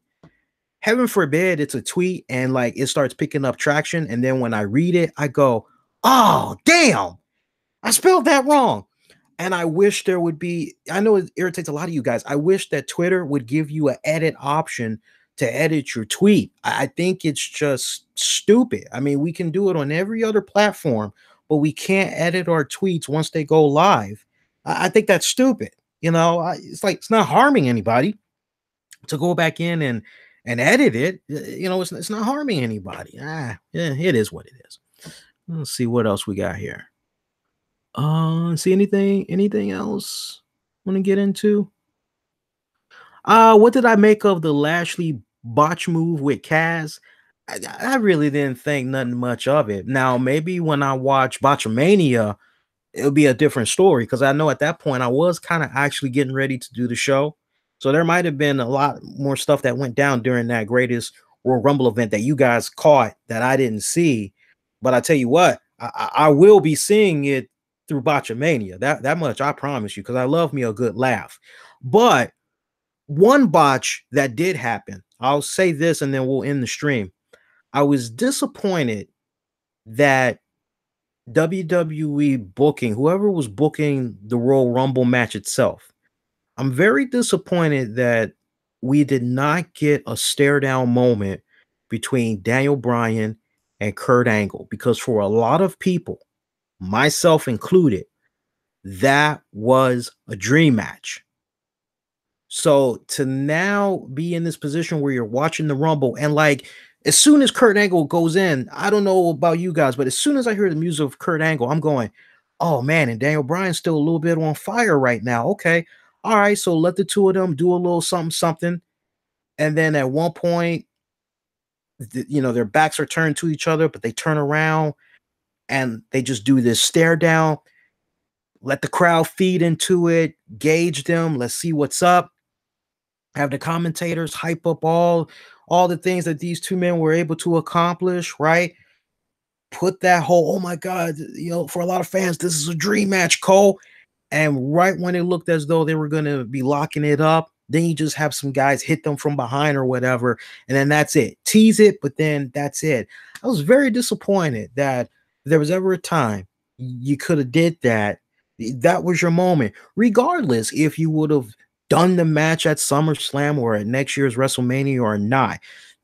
Speaker 1: Heaven forbid it's a tweet and like it starts picking up traction. And then when I read it, I go, oh, damn, I spelled that wrong. And I wish there would be, I know it irritates a lot of you guys. I wish that Twitter would give you an edit option to edit your tweet. I think it's just stupid. I mean, we can do it on every other platform, but we can't edit our tweets once they go live. I think that's stupid. It's like it's not harming anybody to go back in and edit it. It's not harming anybody. Yeah, it is what it is. Let's see what else we got here. See anything else want to get into? What did I make of the Lashley botch move with Kaz? I really didn't think nothing much of it. Now, maybe when I watch Botchamania, it'll be a different story because I know at that point I was kind of actually getting ready to do the show. So there might have been a lot more stuff that went down during that Greatest Royal Rumble event that you guys caught that I didn't see. But I tell you what, I will be seeing it through Botchamania. That much I promise you, because I love me a good laugh. But one botch that did happen, I'll say this and then we'll end the stream. I was disappointed that WWE booking, whoever was booking the Royal Rumble match itself, I'm very disappointed that we did not get a stare down moment between Daniel Bryan and Kurt Angle, because for a lot of people, myself included, that was a dream match. So to now be in this position where you're watching the Rumble and like as soon as Kurt Angle goes in, I don't know about you guys, but as soon as I hear the music of Kurt Angle, I'm going, oh man, and Daniel Bryan's still a little bit on fire right now. Okay. All right. So let the two of them do a little something. And then at one point, their backs are turned to each other, but they turn around and they just do this stare down. Let the crowd feed into it, gauge them. Let's see what's up. Have the commentators hype up all the things that these two men were able to accomplish, right? Put that whole, oh my God, for a lot of fans, this is a dream match, Cole. And right when it looked as though they were going to be locking it up, then you just have some guys hit them from behind or whatever. And then that's it. Tease it, but then that's it. I was very disappointed that if there was ever a time you could have did that. That was your moment. Regardless if you would have done the match at SummerSlam or at next year's WrestleMania or not,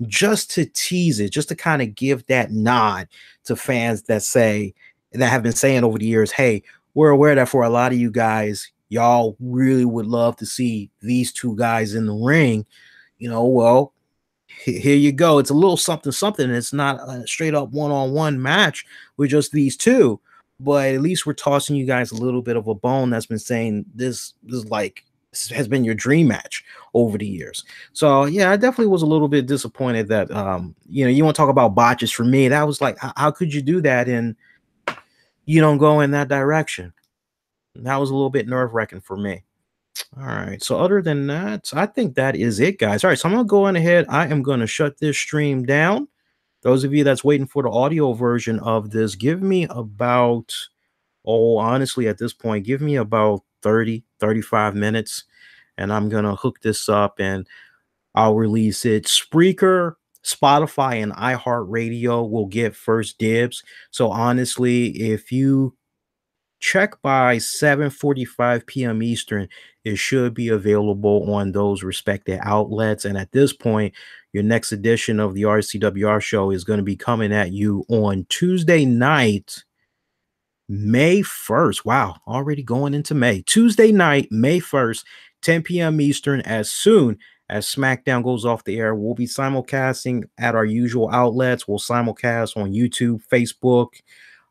Speaker 1: just to tease it, just to kind of give that nod to fans that have been saying over the years, hey, we're aware that for a lot of you guys, y'all really would love to see these two guys in the ring. Well, here you go. It's a little something. It's not a straight up one-on-one match with just these two, but at least we're tossing you guys a little bit of a bone that's been saying this has been your dream match over the years. So yeah, I definitely was a little bit disappointed that you want to talk about botches. For me, that was like, how could you do that and you don't go in that direction? That was a little bit nerve-wracking for me. All right, so other than that, I think that is it, guys. All right, so I'm gonna go on ahead. I am gonna shut this stream down. Those of you that's waiting for the audio version of this, give me about, honestly, at this point, give me about 35 minutes, and I'm going to hook this up and I'll release it. Spreaker, Spotify, and iHeartRadio will get first dibs. So honestly, if you check by 7:45 p.m. Eastern, it should be available on those respected outlets. And at this point, your next edition of the RCWR show is going to be coming at you on Tuesday night, May 1st. Wow, already going into May. Tuesday night, May 1st, 10 p.m. Eastern. As soon as SmackDown goes off the air, we'll be simulcasting at our usual outlets. We'll simulcast on YouTube, Facebook,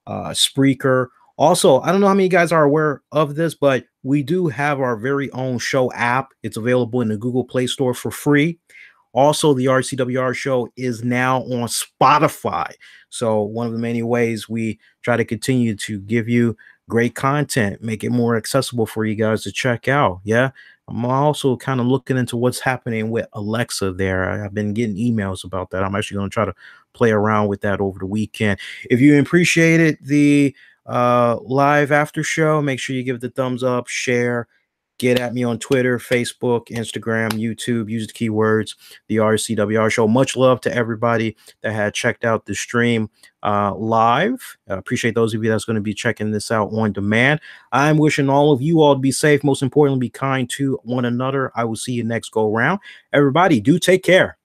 Speaker 1: Spreaker. Also, I don't know how many of you guys are aware of this, but we do have our very own show app. It's available in the Google Play Store for free. Also, the RCWR show is now on Spotify. So one of the many ways we try to continue to give you great content, make it more accessible for you guys to check out. Yeah. I'm also kind of looking into what's happening with Alexa there. I've been getting emails about that. I'm actually going to try to play around with that over the weekend. If you appreciated the live after show, make sure you give it the thumbs up, share, get at me on Twitter, Facebook, Instagram, YouTube. Use the keywords the RCWR Show. Much love to everybody that had checked out the stream live. I appreciate those of you that's going to be checking this out on demand. I'm wishing all of you all to be safe. Most importantly, be kind to one another. I will see you next go around. Everybody, do take care.